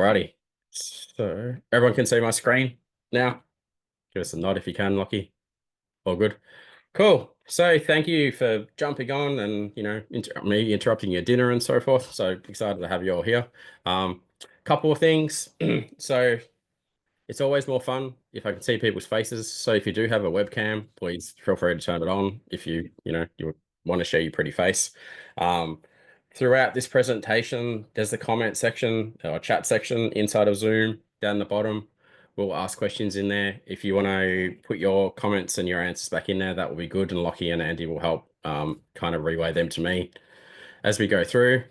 Alrighty. So everyone can see my screen now. Give us a nod if you can, Lockie. All good. Cool. So thank you for jumping on and me interrupting your dinner and so forth. So excited to have you all here. Couple of things. So it's always more fun if I can see people's faces. So if you do have a webcam, please feel free to turn it on if you want to share your pretty face. Throughout this presentation, there's the comment section or chat section inside of Zoom down the bottom. We'll ask questions in there. If you want to put your comments and your answers back in there, that will be good. And Lockie and Andy will help kind of relay them to me as we go through.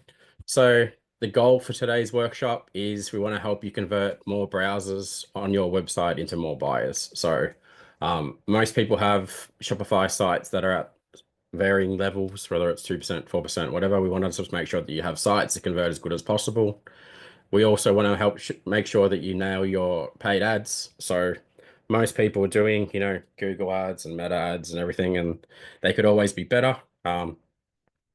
So the goal for today's workshop is we want to help you convert more browsers on your website into more buyers. So most people have Shopify sites that are at varying levels, whether it's 2%, 4%, whatever. We want to just make sure that you have sites that convert as good as possible. We also want to help make sure that you nail your paid ads. So most people are doing, Google ads and Meta ads and everything, and they could always be better. And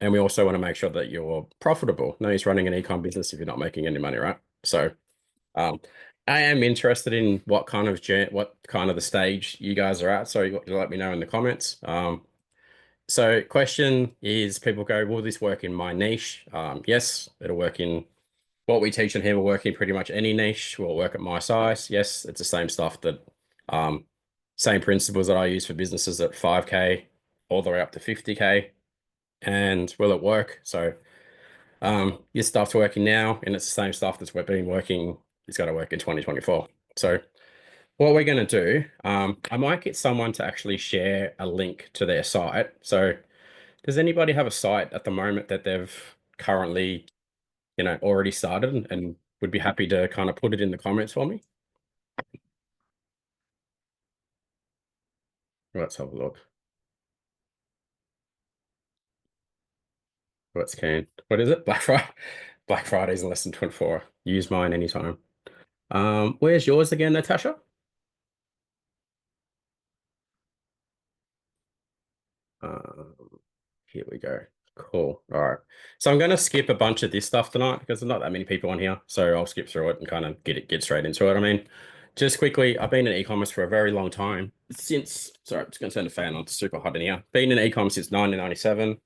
we also want to make sure that you're profitable. No use running an e-com business if you're not making any money, right? So I am interested in what kind of the stage you guys are at. So you let me know in the comments. So question is, people go, will this work in my niche? Yes, it'll work in what we teach in here. Will work in pretty much any niche. Will work at my size. Yes, it's the same stuff that, same principles that I use for businesses at 5K all the way up to 50K. And will it work? So your stuff's working now, and it's the same stuff that's been working. It's got to work in 2024. So what we're going to do, I might get someone to actually share a link to their site. So does anybody have a site at the moment that they've currently, already started and would be happy to kind of put it in the comments for me? Let's have a look. What's can? What is it? Black Friday. Black Friday's in less than 24. Use mine anytime. Where's yours again, Natasha? Here we go. Cool. All right. So I'm going to skip a bunch of this stuff tonight because there's not that many people on here. So I'll skip through it and kind of get straight into it. I mean, just quickly, I've been in e-commerce for a very long time. Sorry, I'm just going to turn the fan on. It's super hot in here. Been in e-commerce since 1997.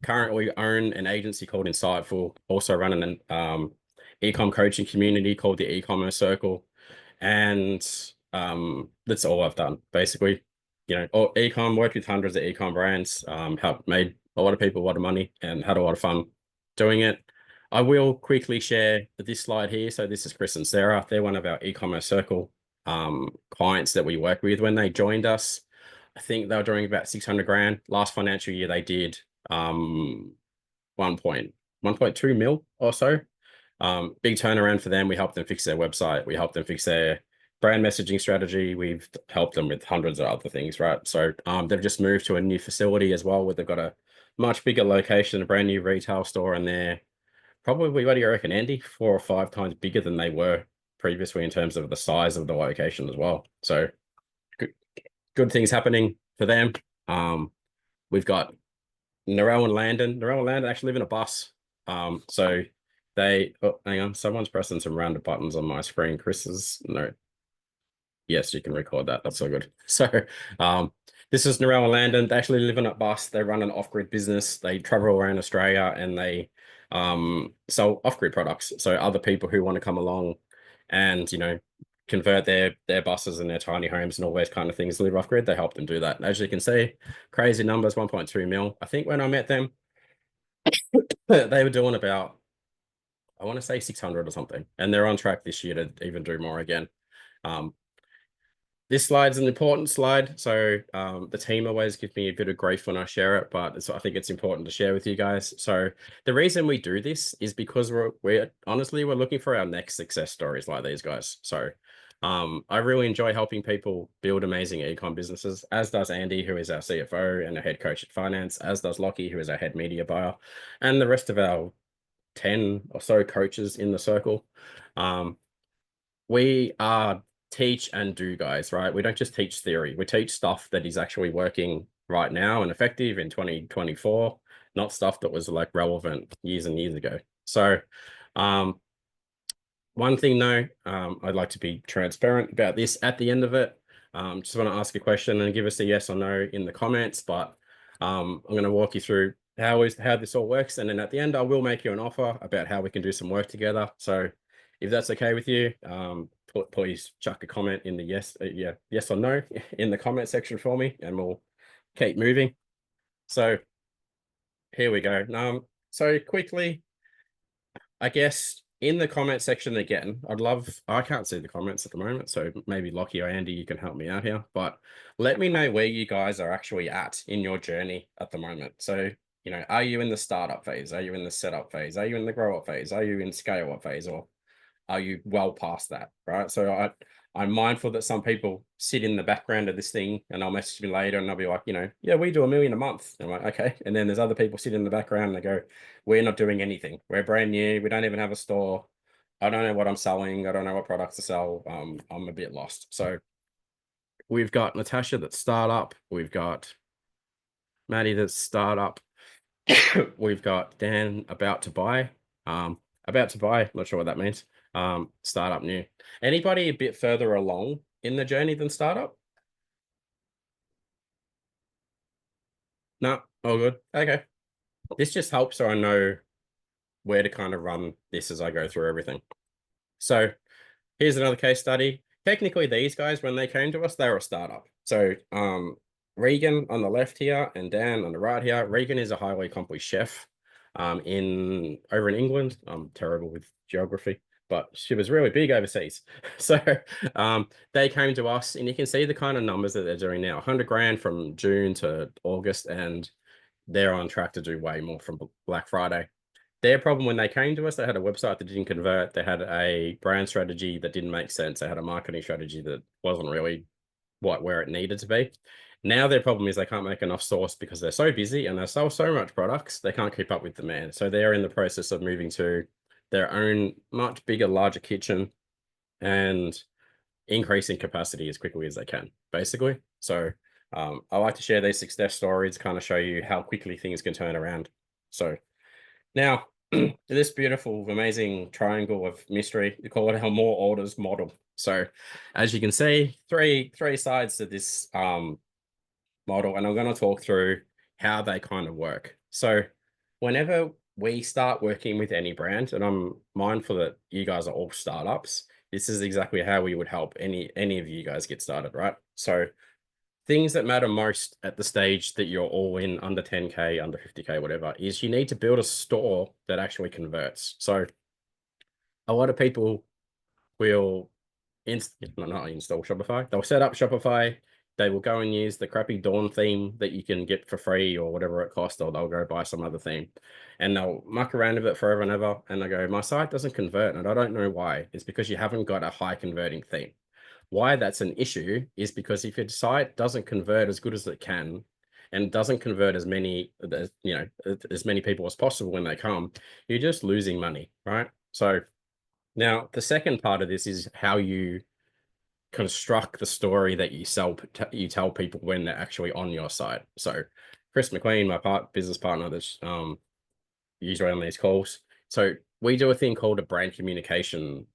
Currently own an agency called Insightful. Also run an e-com coaching community called the eCommerce Circle. And that's all I've done, basically. E-com, worked with hundreds of e-com brands, helped made a lot of people a lot of money and had a lot of fun doing it. I will quickly share this slide here. So this is Chris and Sarah. They're one of our e-commerce circle clients that we work with. When they joined us, I think they were doing about 600 grand. Last financial year, they did 1.2 mil or so. Big turnaround for them. We helped them fix their website. We helped them fix their brand messaging strategy. We've helped them with hundreds of other things, right? So they've just moved to a new facility as well, where they've got a much bigger location, a brand new retail store, and they're probably, what do you reckon, Andy? 4 or 5 times bigger than they were previously in terms of the size of the location as well. So good things happening for them. We've got Narelle and Landon. Narelle and Landon actually live in a bus. So hang on, someone's pressing some random buttons on my screen. No. Yes, you can record that. That's so good. So this is Narelle and Landon. They actually live in a bus. They run an off-grid business. They travel around Australia and they sell off-grid products. So other people who want to come along and, convert their buses and their tiny homes and all those kind of things to live off-grid, they help them do that. As you can see, crazy numbers, 1.2 mil. I think when I met them, they were doing about, I want to say 600 or something. And they're on track this year to even do more again. This slide's an important slide. So the team always gives me a bit of grief when I share it, but I think it's important to share with you guys. So the reason we do this is because we're honestly looking for our next success stories like these guys. So I really enjoy helping people build amazing e-com businesses, as does Andy, who is our CFO and a head coach at finance, as does Lockie, who is our head media buyer, and the rest of our 10 or so coaches in the circle. We are teach and do guys, right? We don't just teach theory. We teach stuff that is actually working right now and effective in 2024, not stuff that was like relevant years and years ago. So One thing though, I'd like to be transparent about this at the end of it. Just want to ask a question and give us a yes or no in the comments, but I'm going to walk you through how this all works. And then at the end, I will make you an offer about how we can do some work together. So if that's okay with you, please chuck a comment in the yes or no in the comment section for me, and we'll keep moving. So here we go. So quickly, I guess in the comment section again, I can't see the comments at the moment, so maybe Lockie or Andy, you can help me out here, but let me know where you guys are actually at in your journey at the moment. So, are you in the startup phase? Are you in the setup phase? Are you in the grow up phase? Are you in scale up phase? Or are you well past that, right? So I'm mindful that some people sit in the background of this thing and they'll message me later and they'll be like, yeah, we do 1 million a month. And I'm like, okay. And then there's other people sitting in the background and they go, we're not doing anything. We're brand new. We don't even have a store. I don't know what I'm selling. I don't know what products to sell. I'm a bit lost. So we've got Natasha that's startup. We've got Maddie that's startup. We've got Dan about to buy. About to buy, not sure what that means. Startup new. Anybody a bit further along in the journey than startup? No, all good. Okay. This just helps so I know where to kind of run this as I go through everything. So here's another case study. Technically, these guys, when they came to us, they were a startup. So Regan on the left here and Dan on the right here. Regan is a highly accomplished chef over in England. I'm terrible with geography, but she was really big overseas. So they came to us, and you can see the kind of numbers that they're doing now. 100 grand from June to August, and they're on track to do way more from Black Friday. Their problem when they came to us, they had a website that didn't convert. They had a brand strategy that didn't make sense. They had a marketing strategy that wasn't really where it needed to be. Now their problem is they can't make enough sauce because they're so busy and they sell so much products, they can't keep up with demand. So they're in the process of moving to their own much bigger, larger kitchen and increasing capacity as quickly as they can, basically. So I like to share these success stories, kind of show you how quickly things can turn around. So now, this beautiful, amazing triangle of mystery, we call it our more orders model. So as you can see, three sides to this model, and I'm going to talk through how they kind of work. So whenever we start working with any brand, and I'm mindful that you guys are all startups, this is exactly how we would help any of you guys get started, right? So things that matter most at the stage that you're all in, under 10K, under 50K, whatever, is you need to build a store that actually converts. So a lot of people will not install Shopify. They'll set up Shopify. They will go and use the crappy Dawn theme that you can get for free or whatever it costs, or they'll go buy some other theme. And they'll muck around with it forever and ever. And they go, my site doesn't convert. And I don't know why. It's because you haven't got a high converting theme. Why that's an issue is because if your site doesn't convert as good as it can and doesn't convert as many people as possible when they come, you're just losing money, right? So now the second part of this is how you construct the story that you tell people when they're actually on your site. So Chris McLean, my business partner, that's usually on these calls. So we do a thing called a brand communication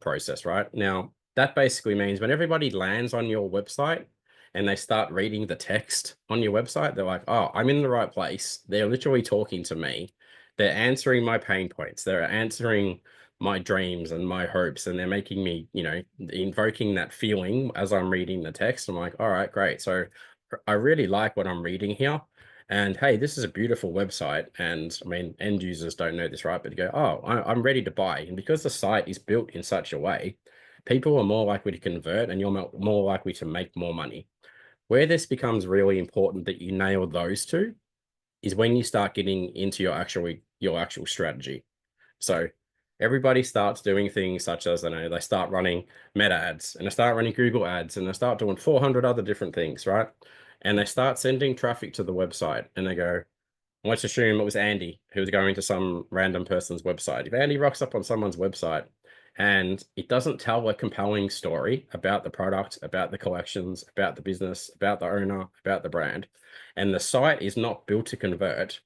process, right? Now, that basically means when everybody lands on your website and they start reading the text on your website, they're like, oh, I'm in the right place. They're literally talking to me. They're answering my pain points. They're answering my dreams and my hopes, and they're making me, invoking that feeling as I'm reading the text. I'm like, all right, great. So I really like what I'm reading here. And hey, this is a beautiful website. And I mean, end users don't know this, right? But you go, oh, I'm ready to buy. And because the site is built in such a way, people are more likely to convert and you're more likely to make more money. Where this becomes really important that you nail those two is when you start getting into your actual strategy. So everybody starts doing things such as, they start running Meta ads and they start running Google ads and they start doing 400 other different things, right? And they start sending traffic to the website and they go, let's assume it was Andy who was going to some random person's website. If Andy rocks up on someone's website and it doesn't tell a compelling story about the product, about the collections, about the business, about the owner, about the brand, and the site is not built to convert,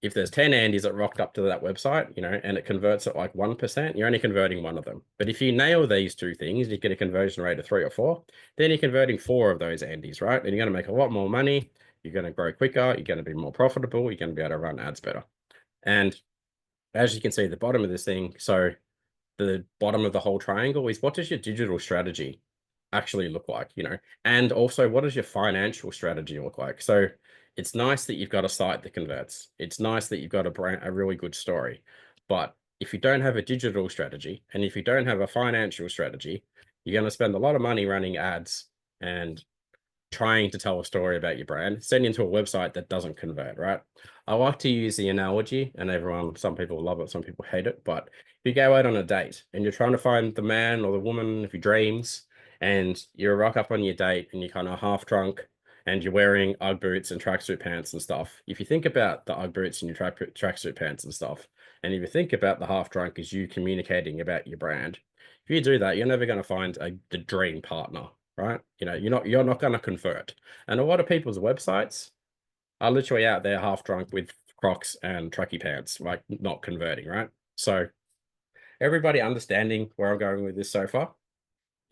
if there's 10 Andys that rocked up to that website, and it converts at like 1%, you're only converting one of them. But if you nail these two things, you get a conversion rate of 3 or 4, then you're converting 4 of those Andys, right? And you're going to make a lot more money. You're going to grow quicker. You're going to be more profitable. You're going to be able to run ads better. And as you can see at the bottom of this thing, so the bottom of the whole triangle is, what does your digital strategy actually look like, and also what does your financial strategy look like? So it's nice that you've got a site that converts. It's nice that you've got a really good story. But if you don't have a digital strategy and if you don't have a financial strategy, you're going to spend a lot of money running ads and trying to tell a story about your brand, sending to a website that doesn't convert, right? I like to use the analogy, and some people love it, some people hate it, but if you go out on a date and you're trying to find the man or the woman of your dreams, and you rock up on your date and you're kind of half drunk and you're wearing Ugg boots and tracksuit pants and stuff, if you think about the Ugg boots and your tracksuit pants and stuff, and if you think about the half drunk as you communicating about your brand, if you do that, you're never going to find the dream partner, right? You're not going to convert. And a lot of people's websites are literally out there half drunk with Crocs and tracky pants, like not converting, right? So everybody understanding where I'm going with this so far?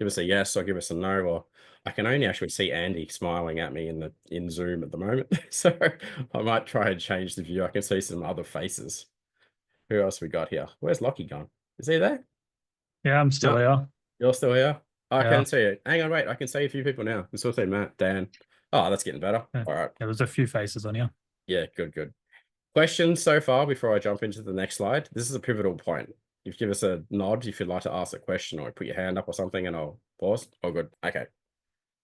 Give us a yes or give us a no, or I can only actually see Andy smiling at me in Zoom at the moment. So I might try and change the view. I can see some other faces. Who else we got here? Where's Lockie gone? Is he there? Yeah, I'm still No, here. you're still here. I Yeah. can see it. Hang on, wait. I can see a few people now. I can still see Matt, Dan. Oh, that's getting better. Yeah. All right. There was a few faces on here. Yeah, good, good. Questions so far before I jump into the next slide? This is a pivotal point. You give us a nod if you'd like to ask a question, or put your hand up or something, and I'll pause. Oh, good. Okay.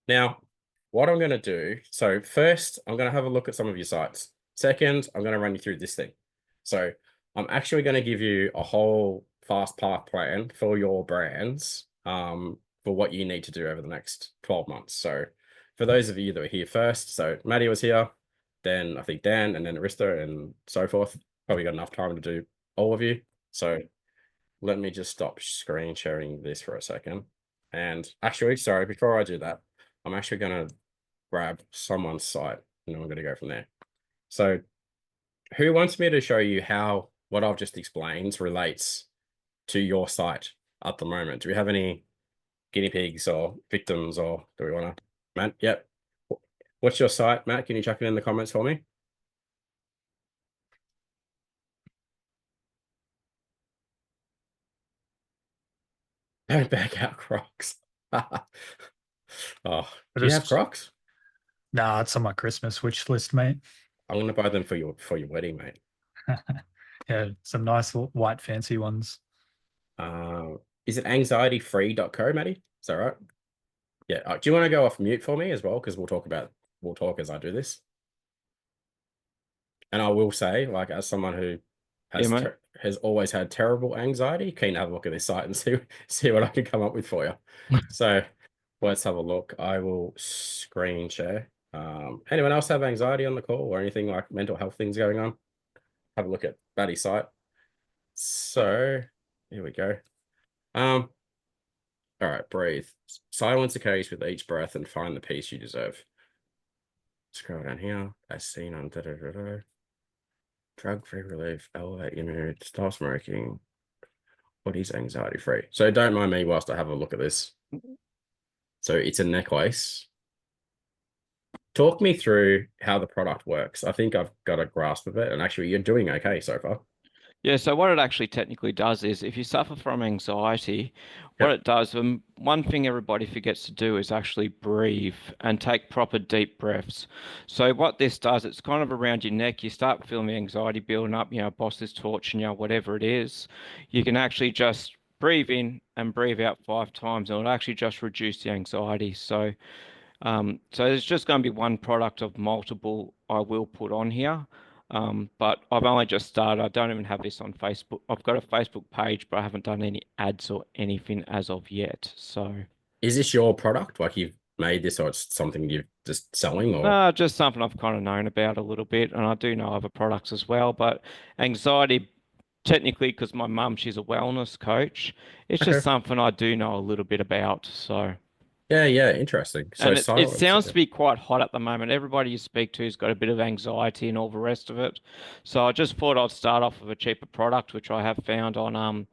Now, what I'm going to do, so first, I'm going to have a look at some of your sites. Second, I'm going to run you through this thing. So I'm actually going to give you a whole fast path plan for your brands, for what you need to do over the next 12 months. So for those of you that were here first, so Maddie was here, then I think Dan, and then Arista, and so forth. Probably got enough time to do all of you. So let me just stop screen sharing this for a second. And actually, sorry, before I do that, I'm actually going to grab someone's site, and then we're going to go from there. So who wants me to show you how what I've just explained relates to your site at the moment? Do we have any guinea pigs or victims, or do we want to? Matt, yep. What's your site, Matt? Can you chuck it in the comments for me? Don't back out Crocs. Oh, I do you have just, Crocs? nah, it's on my Christmas wish list, mate. I'm gonna buy them for your wedding, mate. Yeah, some nice white fancy ones. Is it anxietyfree.co, Matty? Is that right? Yeah. Do you want to go off mute for me as well? Because we'll talk as I do this. And I will say, like, as someone who Yeah, has mate. has always had terrible anxiety, keen to have a look at this site and see what I can come up with for you. So let's have a look. I will screen share. Anyone else have anxiety on the call or anything like mental health things going on? Have a look at Batty's site. So here we go. All right, breathe. Silence occurs with each breath and find the peace you deserve. Scroll down here. As seen on drug-free relief, elevate your mood, stop smoking. What is anxiety-free? So don't mind me whilst I have a look at this. So it's a necklace. Talk me through how the product works. I think I've got a grasp of it, and actually you're doing okay so far. Yeah, so what it actually technically does is if you suffer from anxiety, what Yep. it does, one thing everybody forgets to do is actually breathe and take proper deep breaths. So what this does, it's kind of around your neck. You start feeling the anxiety building up, boss is torturing you, whatever it is. You can actually just breathe in and breathe out 5 times, and it'll actually just reduce the anxiety. So there's just going to be one product of multiple I will put on here. But I've only just started. I don't even have this on Facebook. I've got a Facebook page, but I haven't done any ads or anything as of yet. So, Is this your product? Like you've made this, or it's something you're just selling, or? just something I've kind of known about a little bit, and I do know other products as well. But anxiety, technically, because my mum, she's a wellness coach, it's just Okay. something I do know a little bit about. So. Yeah, interesting. So And it silence. sounds to Okay. be quite hot at the moment. Everybody you speak to has got a bit of anxiety and all the rest of it. So I just thought I'd start off with a cheaper product, which I have found on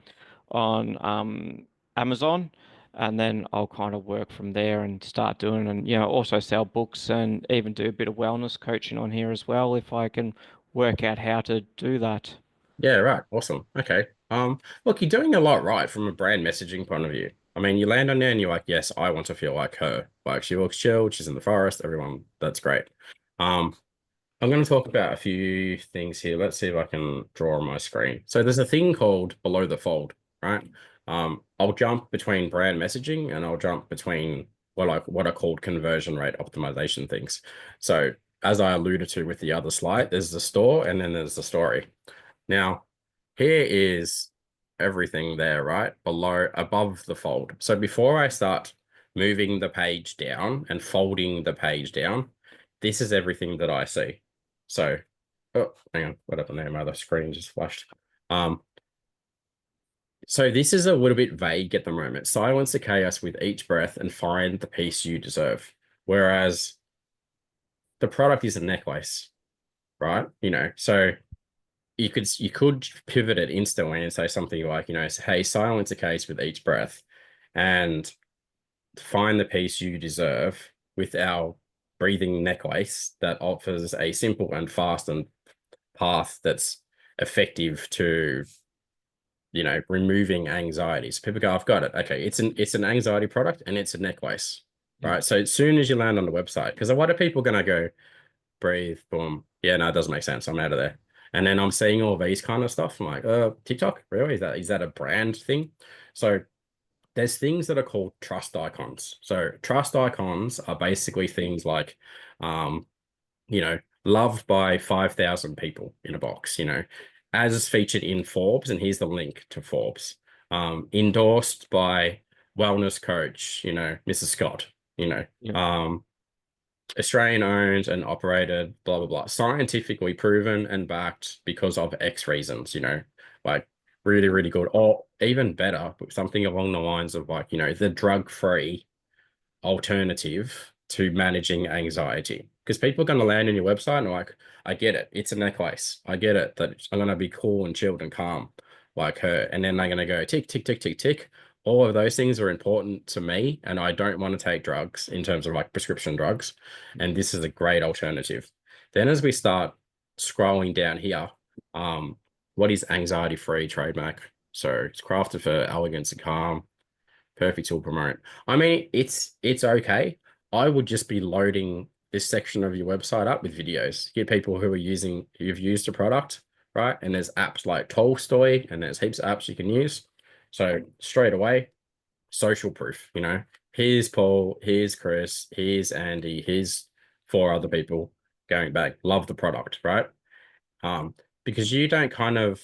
Amazon, and then I'll kind of work from there and start doing, and also sell books and even do a bit of wellness coaching on here as well if I can work out how to do that. Yeah, right. Awesome. Okay. Look, you're doing a lot right from a brand messaging point of view. I mean, you land on there and you're like, yes, I want to feel like her. Like she looks chilled, she's in the forest, everyone, that's great. Um, I'm going to talk about a few things here. Let's see if I can draw on my screen. So there's a thing called below the fold, right? I'll jump between brand messaging and I'll jump between what are called conversion rate optimization things. So as I alluded to with the other slide, there's the store and then there's the story. Now, here is everything there, right? Above the fold. So before I start moving the page down and folding the page down, this is everything that I see. So, oh, hang on, what happened there? My other screen just flashed. So this is a little bit vague at the moment. Silence the chaos with each breath and find the peace you deserve. Whereas the product is a necklace, right? So you could pivot it instantly and say something like, hey, silence the case with each breath and find the peace you deserve with our breathing necklace that offers a simple and fast and path that's effective to removing anxiety. So people go, I've got it. Okay, it's an anxiety product and it's a necklace, Yeah. right? So as soon as you land on the website, because a lot of people are going to go breathe, boom. Yeah, no, it doesn't make sense. I'm out of there. And then I'm seeing all these kind of stuff. I'm like, TikTok, really? Is that a brand thing? So there's things that are called trust icons. So trust icons are basically things like, um, loved by 5,000 people in a box, as featured in Forbes. And here's the link to Forbes. Endorsed by wellness coach, Mrs. Scott, Yeah. Australian owned and operated, blah, blah, blah. Scientifically proven and backed because of X reasons, like really, really good. Or even better, something along the lines of like, the drug-free alternative to managing anxiety. Because people are going to land on your website and like, I get it. It's a necklace. I get it that I'm going to be cool and chilled and calm like her. And then they're going to go tick, tick, tick, tick, tick. All of those things are important to me. And I don't want to take drugs in terms of like prescription drugs. And this is a great alternative. Then as we start scrolling down here, what is anxiety-free trademark? So it's crafted for elegance and calm. Perfect tool promote. I mean, it's okay. I would just be loading this section of your website up with videos. Get people who've used the product, right? And there's apps like Tolstoy, and there's heaps of apps you can use. So straight away, social proof, Here's Paul, here's Chris, here's Andy, here's 4 other people going back. Love the product, right? Because you don't kind of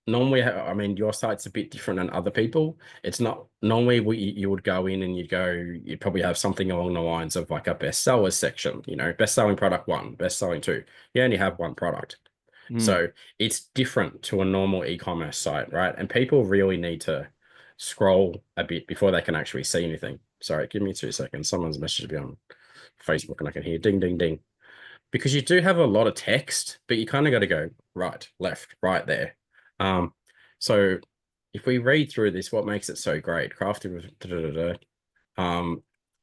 normally I mean, your site's a bit different than other people. It's not normally you would go in and you'd probably have something along the lines of like a bestsellers section, best selling product 1, best selling 2. You only have one product. So it's different to a normal e-commerce site, right? And people really need to scroll a bit before they can actually see anything. Sorry, give me 2 seconds. Someone's messaged me on Facebook and I can hear ding, ding, ding. Because you do have a lot of text, but you kind of got to go right, left, right there. So if we read through this, what makes it so great? Crafted with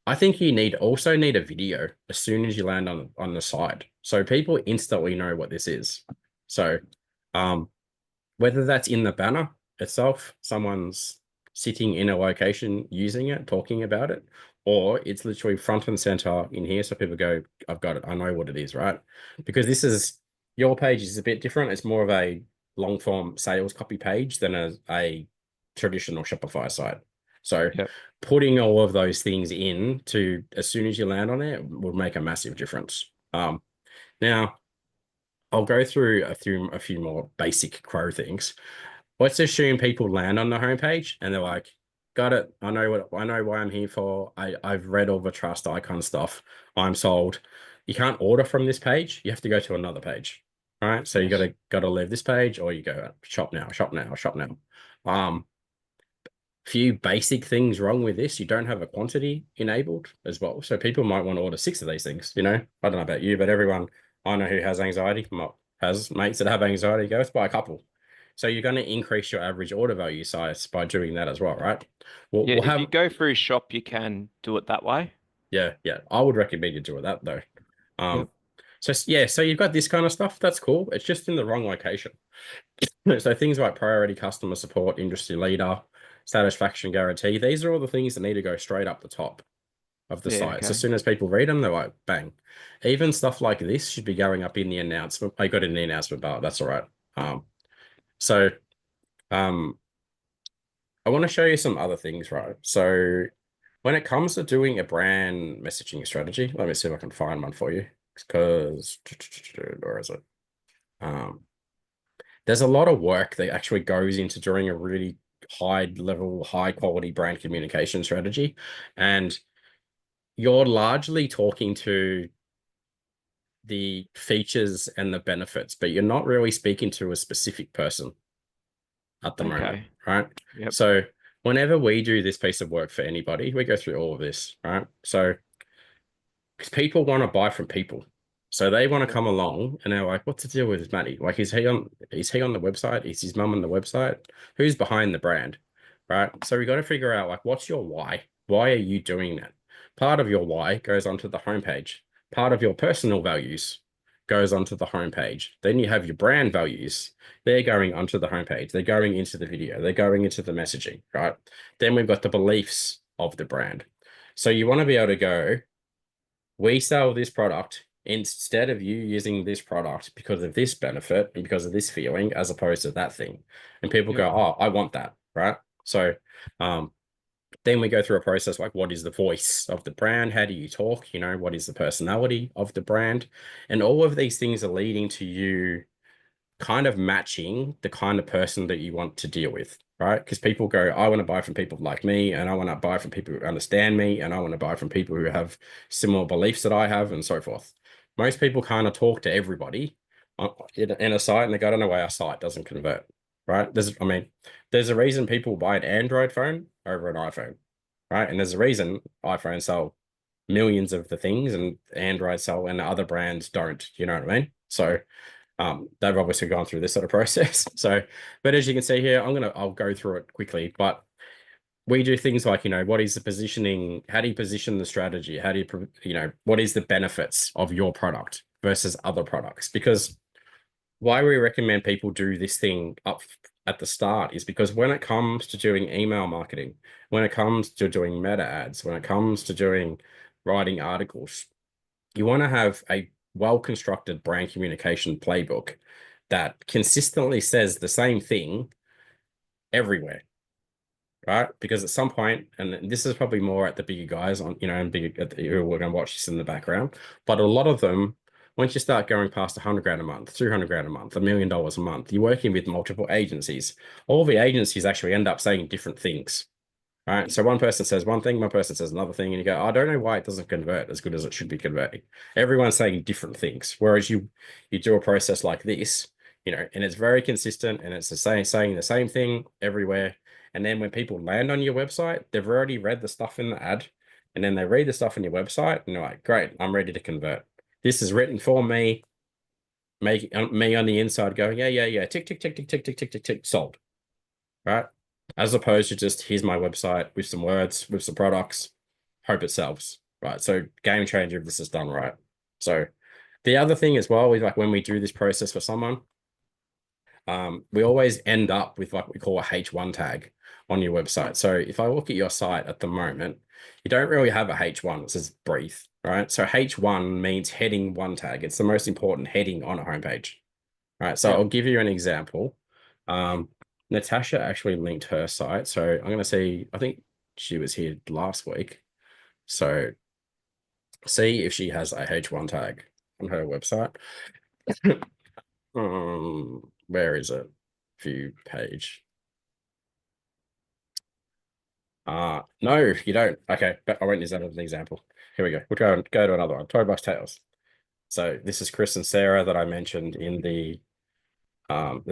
I think you also need a video as soon as you land on the site, so people instantly know what this is. So whether that's in the banner itself, someone's sitting in a location using it, talking about it, or it's literally front and center in here. So people go, I've got it. I know what it is, right? Because your page is a bit different. It's more of a long form sales copy page than a traditional Shopify site. So Yep. putting all of those things in to as soon as you land on it will make a massive difference. Now I'll go through a few more basic Crow things. Let's assume people land on the homepage and they're like, got it. I know why I'm here for. I've read all the trust icon stuff. I'm sold. You can't order from this page. You have to go to another page. All right. So Yes. you gotta leave this page or you go shop now, shop now, shop now. few basic things wrong with this. You don't have a quantity enabled as well. So people might want to order 6 of these things, you know. I don't know about you, but everyone I know who has anxiety, has mates that have anxiety, go, let's buy a couple. So you're going to increase your average order value size by doing that as well, right? Yeah, We'll if you have, go through shop, you can do it that way. yeah, I would recommend you do that though. Yep. So yeah, so you've got this kind of stuff. That's cool. It's just in the wrong location. So things like priority customer support, industry leader, satisfaction guarantee, these are all the things that need to go straight up the top of the Yeah, site. So as okay. soon as people read them, they're like, bang. Even stuff like this should be going up in the announcement. I got it in the announcement bar. That's all right. So I want to show you some other things, right? So when it comes to doing a brand messaging strategy, let me see if I can find one for you. Because where is it? There's a lot of work that actually goes into doing a really high level, high quality brand communication strategy. And you're largely talking to the features and the benefits, but you're not really speaking to a specific person at the moment, Okay. right? Yep. So whenever we do this piece of work for anybody, we go through all of this, right? So because people want to buy from people. So they want to come along and they're like, what's the deal with Matty? Like, is he on the website? Is his mum on the website? Who's behind the brand? Right. So we got to figure out like, what's your why? Why are you doing that? Part of your why goes onto the homepage. Part of your personal values goes onto the homepage. Then you have your brand values. They're going onto the homepage. They're going into the video. They're going into the messaging, right? Then we've got the beliefs of the brand. So you want to be able to go, we sell this product instead of you using this product because of this benefit and because of this feeling, as opposed to that thing. And people Yep. go, oh, I want that, right? So then we go through a process like, what is the voice of the brand? How do you talk? You know, what is the personality of the brand? And all of these things are leading to you kind of matching the kind of person that you want to deal with, right? Because people go, I want to buy from people like me, and I want to buy from people who understand me, and I want to buy from people who have similar beliefs that I have, and so forth. Most people kind of talk to everybody in a site, and they go, I don't know why our site doesn't convert, right? There's a reason people buy an Android phone over an iPhone, right? And there's a reason iPhones sell millions of the things and Android sell and other brands don't, you know what I mean? So they've obviously gone through this sort of process. So, but as you can see here, I'll go through it quickly, but we do things like, you know, what is the positioning? How do you position the strategy? How do what is the benefits of your product versus other products? Because why we recommend people do this thing up at the start is because when it comes to doing email marketing, when it comes to doing meta ads, when it comes to doing writing articles, you want to have a well-constructed brand communication playbook that consistently says the same thing everywhere, right? Because at some point, and this is probably more at the bigger guys on, you know, and bigger who are going to watch this in the background, but a lot of them, once you start going past 100 grand a month, 200 grand a month, $1 million a month, you're working with multiple agencies. All the agencies actually end up saying different things. Right. So one person says one thing, one person says another thing, and you go, I don't know why it doesn't convert as good as it should be converting. Everyone's saying different things. Whereas you do a process like this, you know, and it's very consistent and it's the same saying the same thing everywhere. And then when people land on your website, they've already read the stuff in the ad, and then they read the stuff in your website, and they're like, great, I'm ready to convert. This is written for me, making me on the inside going, yeah, tick, tick, tick, tick, tick, tick, tick, tick, tick, sold. Right. As opposed to just here's my website with some words, with some products, hope it sells, right? So game changer if this is done right. So the other thing as well is like when we do this process for someone, we always end up with what we call a H1 tag on your website. So if I look at your site at the moment, you don't really have a H1. It says breathe, right? So H1 means heading one tag. It's the most important heading on a homepage, right? So Yep. I'll give you an example. Natasha actually linked her site. So I'm going to see, I think she was here last week. So see if she has a H1 tag on her website. Where is it? View page. No, you don't. Okay, but I won't use that as an example. Here we go. We'll go to another one. Toybox Tales. So this is Chris and Sarah that I mentioned in the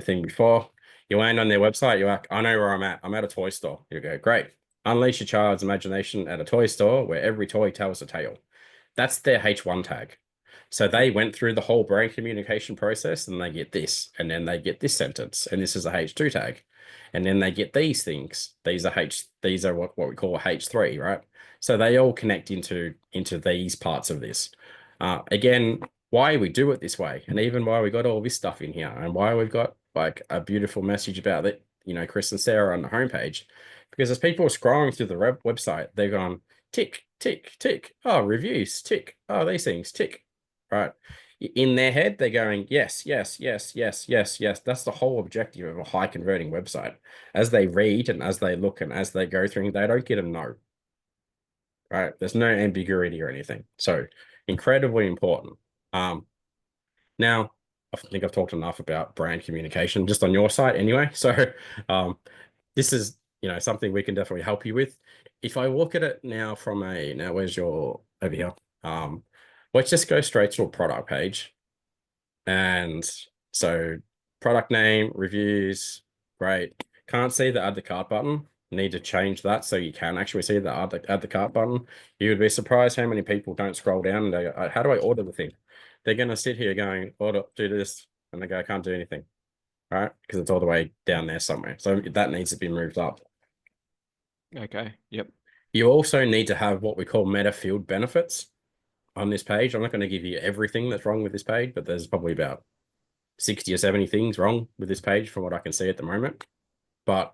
thing before. You land on their website, you're like, I know where I'm at. I'm at a toy store. You go, great. Unleash your child's imagination at a toy store where every toy tells a tale. That's their H1 tag. So they went through the whole brand communication process and they get this, and then they get this sentence, and this is a H2 tag. And then they get these things. These are what we call a H3, right? So they all connect into these parts of this. Again, why we do it this way, and even why we got all this stuff in here, and why we've got like a beautiful message about it, Chris and Sarah on the homepage, because as people are scrolling through the website, they're going tick, tick, tick. Oh, reviews, tick. Oh, these things, tick. Right. In their head, they're going, yes, yes, yes, yes, yes, yes. That's the whole objective of a high converting website. As they read and as they look and as they go through, they don't get a no. Right. There's no ambiguity or anything. So incredibly important. Now, I think I've talked enough about brand communication just on your site anyway. So this is, something we can definitely help you with. If I look at it now now where's your, over here? Let's just go straight to a product page. And so product name, reviews, great. Can't see the add to cart button. Need to change that so you can actually see the add to cart button. You would be surprised how many people don't scroll down and they go, how do I order the thing? They're going to sit here going, order, do this. And they go, I can't do anything. Right? Because it's all the way down there somewhere. So that needs to be moved up. Okay. Yep. You also need to have what we call meta field benefits on this page. I'm not going to give you everything that's wrong with this page, but there's probably about 60 or 70 things wrong with this page from what I can see at the moment. But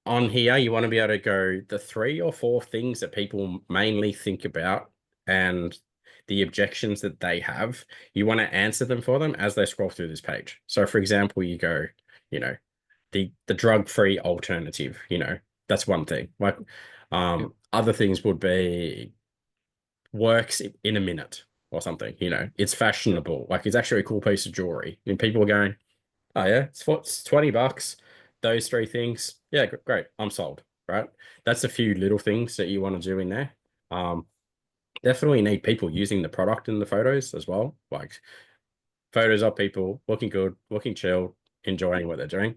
on here, you want to be able to go the 3 or 4 things that people mainly think about and the objections that they have. You want to answer them for them as they scroll through this page. So for example, you go, the drug-free alternative, that's one thing. Like other things would be works in a minute or something, it's fashionable. Like it's actually a cool piece of jewelry. And people are going, oh yeah, it's $20. Those 3 things. Yeah, great. I'm sold, right? That's a few little things that you want to do in there. Definitely need people using the product in the photos as well. Like photos of people looking good, looking chill, enjoying what they're doing.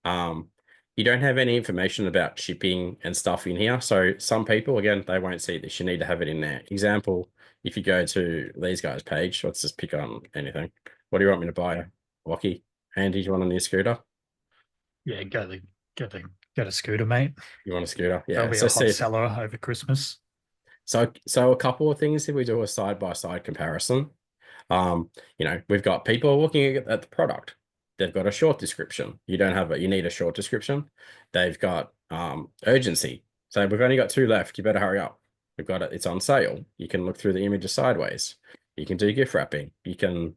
You don't have any information about shipping and stuff in here. So some people, again, they won't see this. You need to have it in there. Example, if you go to these guys' page, let's just pick on anything. What do you want me to buy? Lockie? Andy, do you want a new scooter? Yeah, get a scooter, mate. You want a scooter? Yeah. That'll be a hot seller over Christmas. So a couple of things, if we do a side-by-side comparison, we've got people looking at the product. They've got a short description. You don't have it. You need a short description. They've got urgency. So we've only got 2 left. You better hurry up. We've got it. It's on sale. You can look through the images sideways. You can do gift wrapping. You can,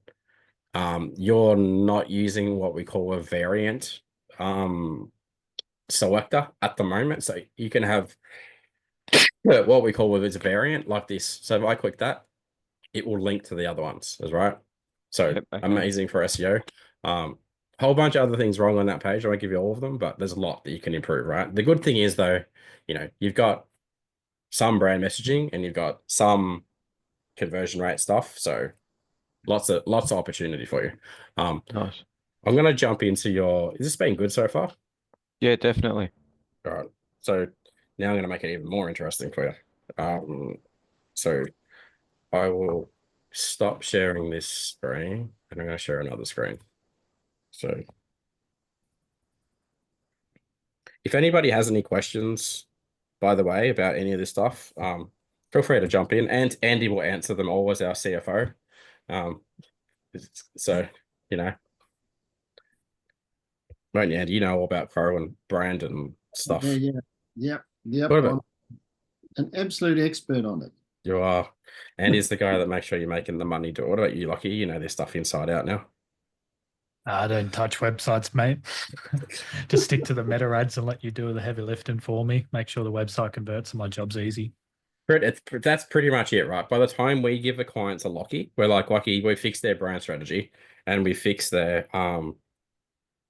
you're not using what we call a variant selector at the moment. So you can have what we call as a variant like this. So if I click that, it will link to the other ones, is right. So Yep, okay. Amazing for SEO. Whole bunch of other things wrong on that page. I won't give you all of them, but there's a lot that you can improve, right? The good thing is though, you've got some brand messaging and you've got some conversion rate stuff. So lots of opportunity for you. Nice. I'm going to jump into is this been good so far? Yeah, definitely. All right. So now I'm going to make it even more interesting for you. So I will stop sharing this screen and I'm going to share another screen. So if anybody has any questions, by the way, about any of this stuff, feel free to jump in and Andy will answer them all as our CFO. So, won't you, Andy? You know all about Crow and brand and stuff. Yep. What about- I'm an absolute expert on it. You are. Andy's the guy that makes sure you're making the money do it. What about you, Lockie? You know this stuff inside out now. I don't touch websites, mate. Just stick to the meta ads and let you do the heavy lifting for me. Make sure the website converts and my job's easy. That's pretty much it, right? By the time we give the clients a Lockie, we're like, Lockie, we fix their brand strategy and we fix their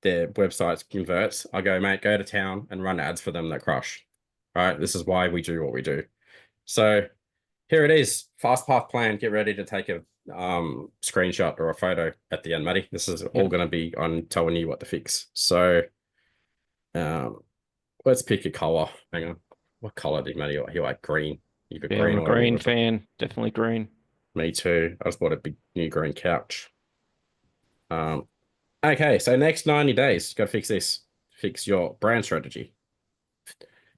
websites converts. I go, mate, go to town and run ads for them that crush. Right? This is why we do what we do. So here it is. Fast path plan. Get ready to take a screenshot or a photo at the end, Matty. This is all going to be on telling you what to fix. So let's pick a color. Hang on. What color did Matty like? He like green. You got Yeah, green I'm a all over green the top. fan. Definitely green. Me too. I just bought a big new green couch. Okay, so next 90 days, got to fix this. Fix your brand strategy.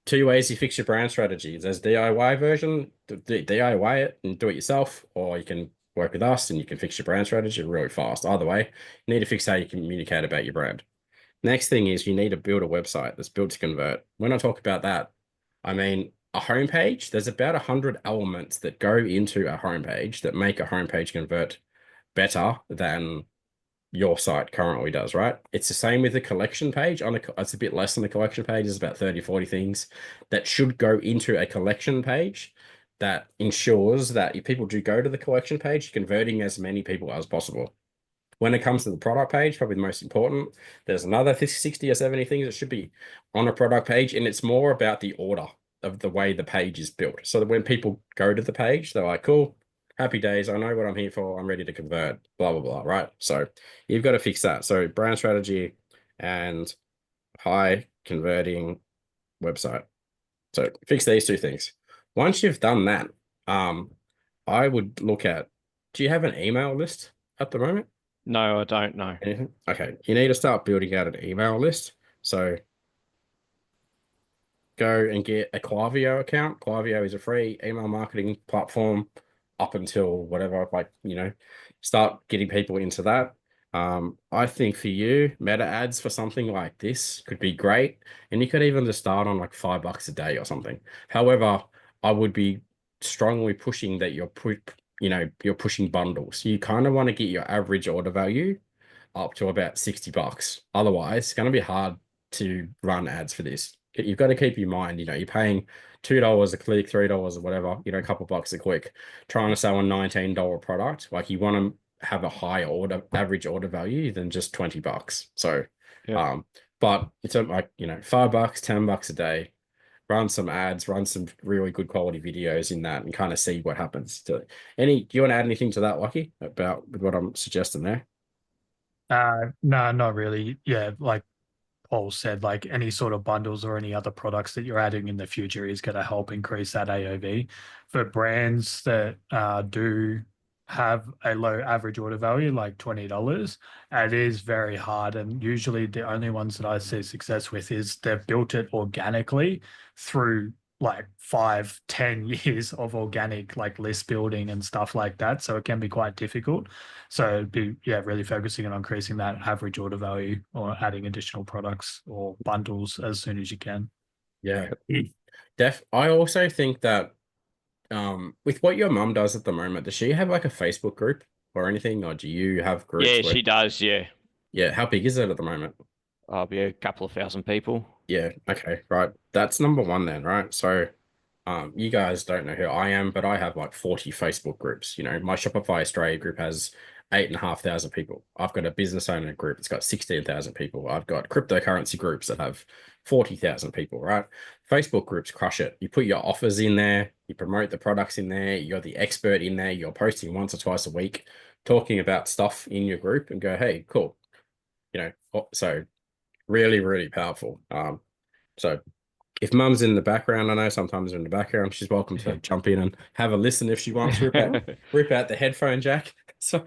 2 ways you fix your brand strategy. There's DIY version, DIY it and do it yourself, or you can work with us and you can fix your brand strategy really fast. Either way, you need to fix how you communicate about your brand. Next thing is you need to build a website that's built to convert. When I talk about that, I mean a homepage. There's about 100 elements that go into a homepage that make a homepage convert better than your site currently does, right? It's the same with the collection page. It's a bit less than the collection page. It's about 30, 40 things that should go into a collection page that ensures that if people do go to the collection page, converting as many people as possible. When it comes to the product page, probably the most important, there's another 60 or 70 things that should be on a product page, and it's more about the order of the way the page is built. So that when people go to the page, they're like, cool, happy days, I know what I'm here for, I'm ready to convert, blah, blah, blah, right? So you've got to fix that. So brand strategy and high converting website. So fix these two things. Once you've done that, I would look at, do you have an email list at the moment? No, I don't know. Anything? Okay, you need to start building out an email list. So go and get a Klaviyo account. Klaviyo is a free email marketing platform up until whatever, like, start getting people into that. I think for you, meta ads for something like this could be great. And you could even just start on like $5 a day or something. However, I would be strongly pushing that you're pushing bundles. You kind of want to get your average order value up to about $60. Otherwise, it's going to be hard to run ads for this. You've got to keep in mind, you're paying $2 a click, $3 or whatever, a couple bucks a click, trying to sell a $19 product. Like you want to have a high average order value than just $20. So, but it's like, $5, $10 a day, run some ads, run some really good quality videos in that and kind of see what happens. Do you want to add anything to that, Lucky, about what I'm suggesting there? No, not really. Yeah, like Paul said, like any sort of bundles or any other products that you're adding in the future is going to help increase that AOV. For brands that do have a low average order value, like $20, it is very hard. And usually the only ones that I see success with is they've built it organically through like 5-10 years of organic like list building and stuff like that. So it can be quite difficult. So it'd be really focusing on increasing that average order value or adding additional products or bundles as soon as you can. Yeah. I also think that with what your mum does at the moment, does she have like a Facebook group or anything? Or do you have groups? Yeah, she does, yeah. Yeah, how big is it at the moment? I'll be a couple of thousand people. Yeah, okay, right. That's number one then, right? So you guys don't know who I am, but I have like 40 Facebook groups. My Shopify Australia group has 8,500 people. I've got a business owner group that's got 16,000 people. I've got cryptocurrency groups that have 40,000 people, right? Facebook groups crush it. You put your offers in there, you promote the products in there, you're the expert in there, you're posting once or twice a week, talking about stuff in your group and go, hey, cool. So really, really powerful. So if mum's in the background, I know sometimes they're in the background, she's welcome to jump in and have a listen if she wants. Rip out the headphone jack. So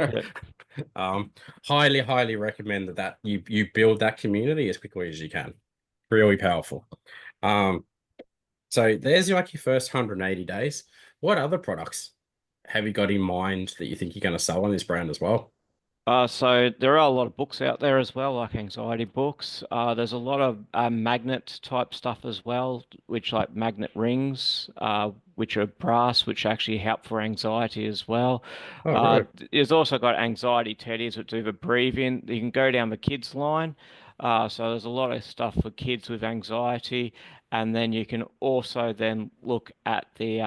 highly, highly recommend that you build that community as quickly as you can. Really powerful. So there's like your first 180 days. What other products have you got in mind that you think you're going to sell on this brand as well? So there are a lot of books out there as well, like anxiety books. There's a lot of magnet type stuff as well, which like magnet rings, which are brass, which actually help for anxiety as well. Oh, right. There's also got anxiety teddies that do the breathing. You can go down the kids line. So there's a lot of stuff for kids with anxiety, and then you can also then look at the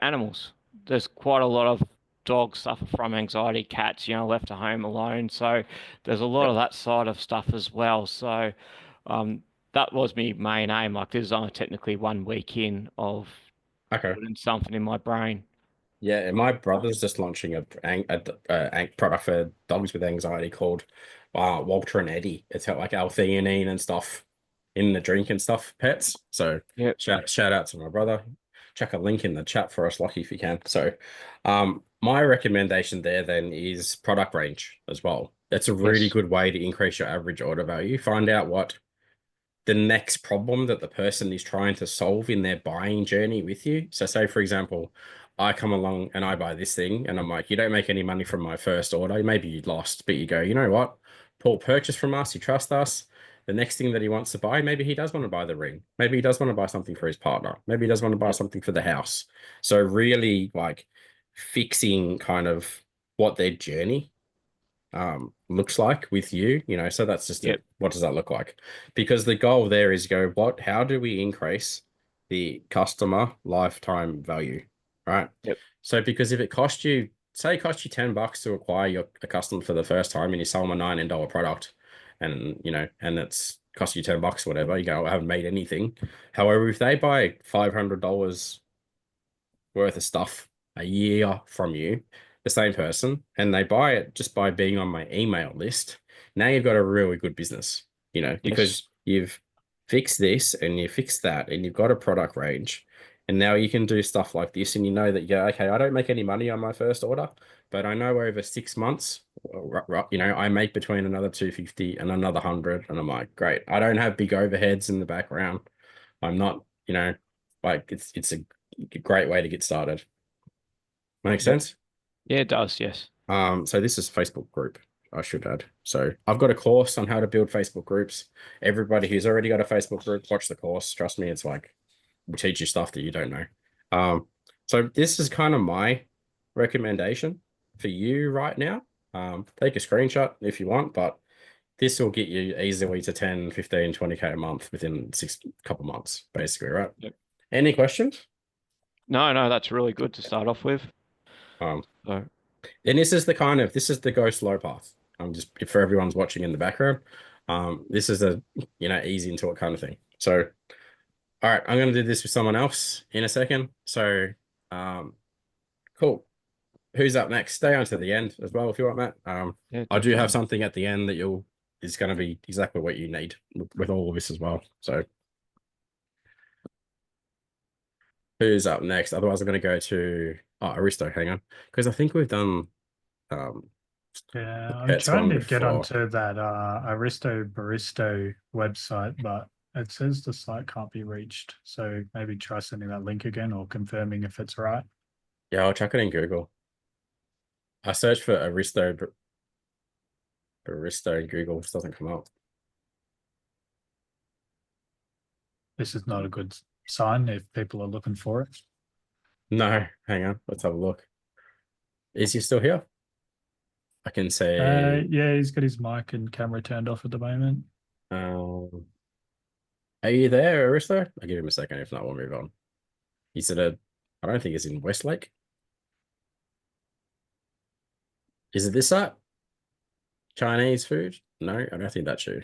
animals. There's quite a lot of dogs suffer from anxiety, cats, left at home alone. So there's a lot of that side of stuff as well. So that was my main aim. Like this is only technically 1 week in of Okay. putting something in my brain. Yeah, and my brother's just launching a product for dogs with anxiety called Walter and Eddie. It's got like L-theanine and stuff in the drink and stuff, pets. So Yep. shout out to my brother. Chuck a link in the chat for us, Lockie, if you can. So my recommendation there then is product range as well. That's a really Yes. good way to increase your average order value. Find out what the next problem that the person is trying to solve in their buying journey with you. So say, for example, I come along and I buy this thing and I'm like, you don't make any money from my first order. Maybe you lost, but you go, you know what? Paul purchased from us. You trust us. The next thing that he wants to buy, maybe he does want to buy the ring. Maybe he does want to buy something for his partner. Maybe he does want to buy Yep. something for the house. So really like fixing kind of what their journey looks like with you, so that's just Yep. what does that look like? Because the goal there is how do we increase the customer lifetime value, right? Yep. So because if it cost you, say it cost you $10 to acquire a customer for the first time and you sell them a $19 product and and it's cost you $10 or whatever, you go, I haven't made anything. However, if they buy $500 worth of stuff a year from you, the same person, and they buy it just by being on my email list, now you've got a really good business, Yes. because you've fixed this and you fixed that and you've got a product range. And now you can do stuff like this and you know that, yeah, okay, I don't make any money on my first order, but I know over 6 months, I make between another 250 and another 100. And I'm like, great. I don't have big overheads in the background. I'm not, like it's a great way to get started. Makes Yep. sense? Yeah, it does. Yes. So this is Facebook group, I should add. So I've got a course on how to build Facebook groups. Everybody who's already got a Facebook group, watch the course. Trust me, it's like we teach you stuff that you don't know. So this is kind of my recommendation for you right now. Take a screenshot if you want, but this will get you easily to 10, 15, 20K a month within couple months, basically, right? Yep. Any questions? No, that's really good to start off with. So, And this is the go slow path. Just for everyone's watching in the background. This is a easy into it kind of thing. So, all right, I'm gonna do this with someone else in a second. So, cool. Who's up next? Stay on to the end as well if you want, Matt. yeah, I do have definitely. something at the end that is going to be exactly what you need with all of this as well. So, who's up next? Otherwise, I'm going to go to Aristo. Hang on, because I think we've done Yeah, I'm pets trying one to get before. onto that Aristo Baristo website, but it says the site can't be reached. So maybe try sending that link again or confirming if it's right. Yeah, I'll chuck it in Google. I searched for Aristo Baristo in Google. It doesn't come up. This is not a good sign if people are looking for it. No, hang on. Let's have a look. Is he still here? I can say. Yeah, he's got his mic and camera turned off at the moment. Are you there, Aristo? I'll give him a second. If not, we'll move on. He's I don't think it's in Westlake. Is it this site? Chinese food? No, I don't think that's you.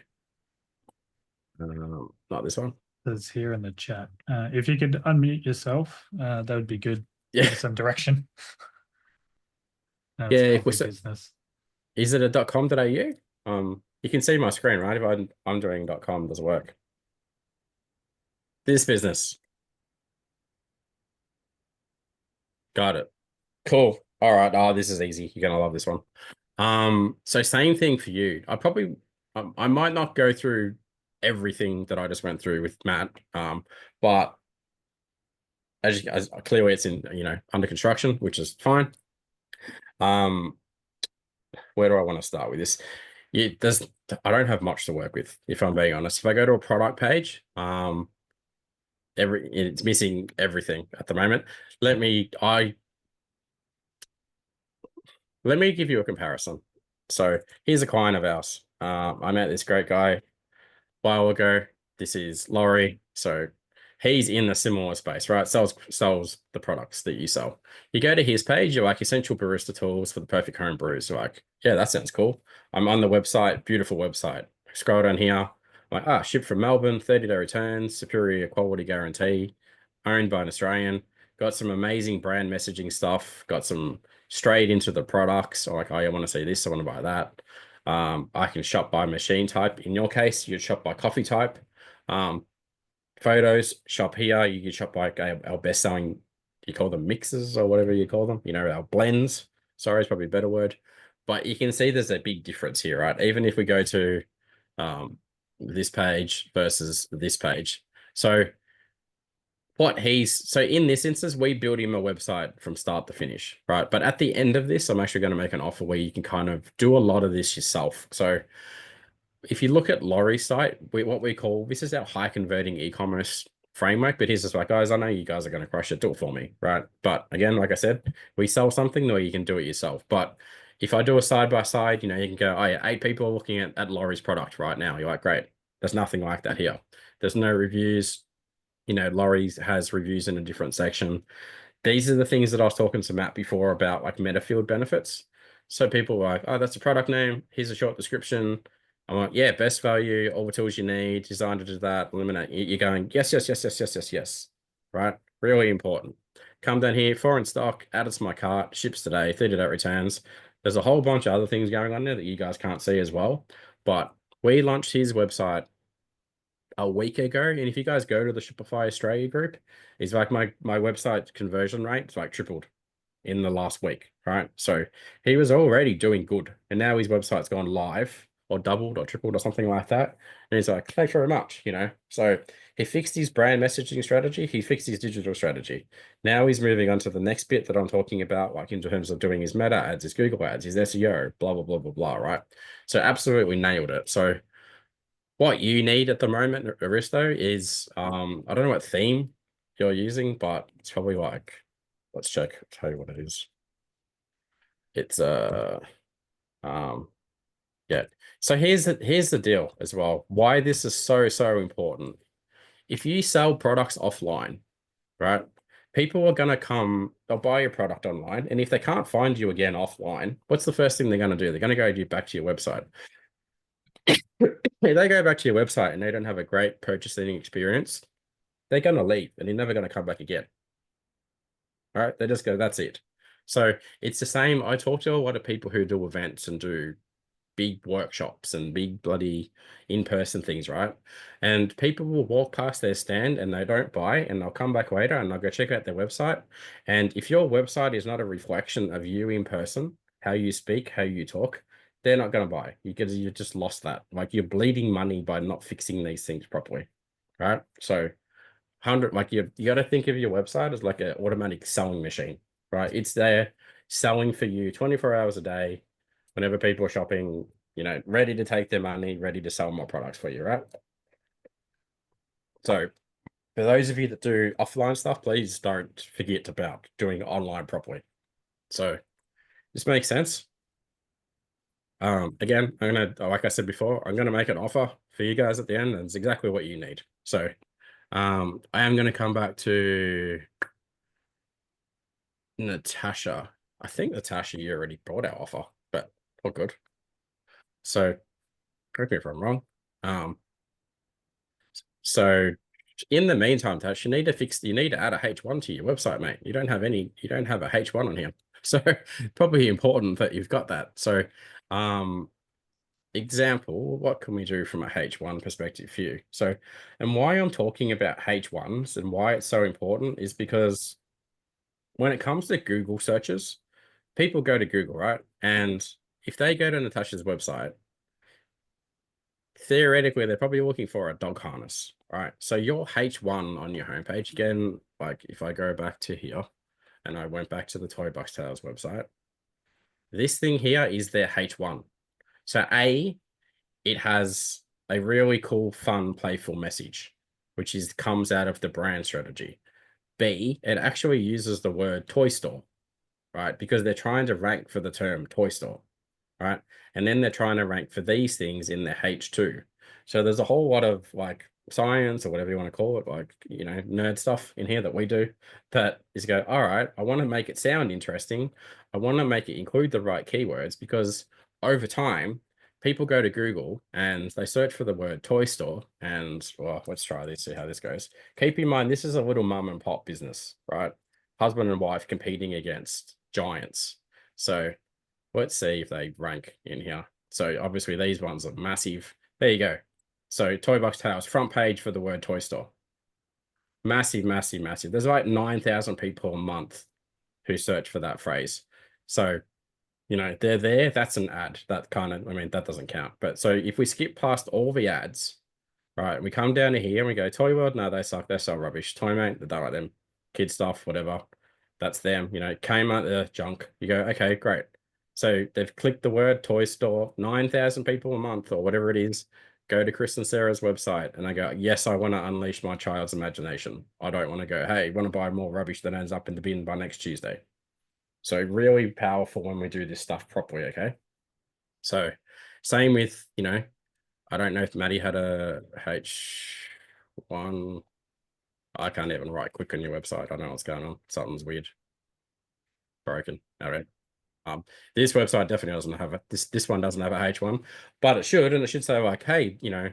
Not this one. It's here in the chat. If you could unmute yourself, that would be good. Yeah. Give us some direction. No, Yeah, it's if we're coffee business. Is it a .com.au? You can see my screen, right? If I'm doing .com, does it work? This business. Got it. Cool. All right. Oh, this is easy. You're gonna love this one. So same thing for you. I might not go through everything that I just went through with Matt. But as clearly it's in under construction, which is fine. Where do I want to start with this? I don't have much to work with, if I'm being honest. If I go to a product page, it's missing everything at the moment. Let me give you a comparison. So here's a client of ours. I met this great guy a while ago. This is Laurie. So he's in a similar space, right? Sells the products that you sell. You go to his page, you're like essential barista tools for the perfect home brews. You're like, yeah, that sounds cool. I'm on the website, beautiful website. Scroll down here, I'm like, shipped from Melbourne, 30-day returns, superior quality guarantee, owned by an Australian. got some amazing brand messaging stuff, got some straight into the products. So like, oh, I want to see this, I want to buy that. I can shop by machine type. In your case, you shop by coffee type. Photos, shop here. You can shop by our best-selling, you call them mixes or whatever you call them, our blends. Sorry, it's probably a better word. But you can see there's a big difference here, right? Even if we go to this page versus this page. So in this instance, we build him a website from start to finish, right? But at the end of this, I'm actually going to make an offer where you can kind of do a lot of this yourself. So if you look at Laurie's site, what we call, this is our high converting e-commerce framework, but he's just like, guys, I know you guys are going to crush it, do it for me, right? But again, like I said, we sell something or you can do it yourself. But if I do a side by side, you can go, oh yeah, 8 people are looking at Laurie's product right now. You're like, great. There's nothing like that here. There's no reviews. Laurie has reviews in a different section. These are the things that I was talking to Matt before about, like meta field benefits. So people were like, oh, that's a product name. Here's a short description. I'm like, yeah, best value, all the tools you need, designed to do that, eliminate. You're going, yes, yes, yes, yes, yes, yes, yes. Right? Really important. Come down here, foreign stock, add it to my cart, ships today, 30-day returns. There's a whole bunch of other things going on there that you guys can't see as well. But we launched his website a week ago. And if you guys go to the Shopify Australia group, it's like my website conversion rate is like tripled in the last week, right? So he was already doing good. And now his website's gone live or doubled or tripled or something like that. And he's like, thanks very much, So he fixed his brand messaging strategy. He fixed his digital strategy. Now he's moving on to the next bit that I'm talking about, like in terms of doing his meta ads, his Google ads, his SEO, blah, blah, blah, blah, blah, right? So absolutely nailed it. So what you need at the moment, Aristo, is I don't know what theme you're using, but it's probably like, let's check, I'll tell you what it is. It's yeah. So here's the deal as well. Why this is so important. If you sell products offline, right? People are gonna come, they'll buy your product online, and if they can't find you again offline, what's the first thing they're gonna do? They're gonna go back to your website. If they go back to your website and they don't have a great purchasing experience, they're going to leave and they're never going to come back again. All right. They just go, that's it. So it's the same. I talk to a lot of people who do events and do big workshops and big bloody in-person things, right? And people will walk past their stand and they don't buy, and they'll come back later and they'll go check out their website. And if your website is not a reflection of you in person, how you speak, how you talk, they're not going to buy. You just lost that. Like, you're bleeding money by not fixing these things properly, right? So like you got to think of your website as like an automatic selling machine, right? It's there selling for you 24 hours a day, whenever people are shopping, ready to take their money, ready to sell more products for you, right? So for those of you that do offline stuff, please don't forget about doing online properly. So this makes sense. Again, like I said before, I'm gonna make an offer for you guys at the end, and it's exactly what you need. So I am gonna come back to Natasha. I think Natasha, you already brought our offer, but all good. So correct me if I'm wrong. So in the meantime, Tash, you need to add a H1 to your website, mate. You don't have a H1 on here. So probably important that you've got that. So example, what can we do from a H1 perspective for you? So, and why I'm talking about H1s and why it's so important is because when it comes to Google searches, people go to Google, right? And if they go to Natasha's website, theoretically, they're probably looking for a dog harness, right? So your H1 on your homepage, again, like if I go back to here and I went back to the Toybox Tales website, this thing here is their H1. So it has a really cool, fun, playful message, which comes out of the brand strategy. B, it actually uses the word toy store, right? Because they're trying to rank for the term toy store, right? And then they're trying to rank for these things in the H2. So there's a whole lot of like science or whatever you want to call it, like, nerd stuff in here that we do that is go, all right, I want to make it sound interesting. I want to make it include the right keywords, because over time, people go to Google and they search for the word toy store and, well, let's try this, see how this goes. Keep in mind, this is a little mum and pop business, right? husband and wife competing against giants. So let's see if they rank in here. So obviously these ones are massive. There you go. So Toybox Tales, front page for the word toy store. Massive, massive, massive. There's like 9,000 people a month who search for that phrase. So, you know, they're there. That's an ad. That kind of, I mean, that doesn't count. But so if we skip past all the ads, right, we come down to here and we go, Toy World, no, they suck. They're so rubbish. Toymate, they don't like them. Kid stuff, whatever. That's them. You know, Kmart, they're junk. You go, okay, great. So they've clicked the word toy store, 9,000 people a month or whatever it is, go to Chris and Sarah's website and I go, yes, I want to unleash my child's imagination. I don't want to go, hey, want to buy more rubbish that ends up in the bin by next Tuesday. So really powerful when we do this stuff properly, okay? So same with, you know, I don't know if Maddie had a H1. I can't even write quick on your website. I don't know what's going on. Something's weird. Broken. All right. This website definitely doesn't have a this one doesn't have a H1, but it should, and it should say like, hey, you know,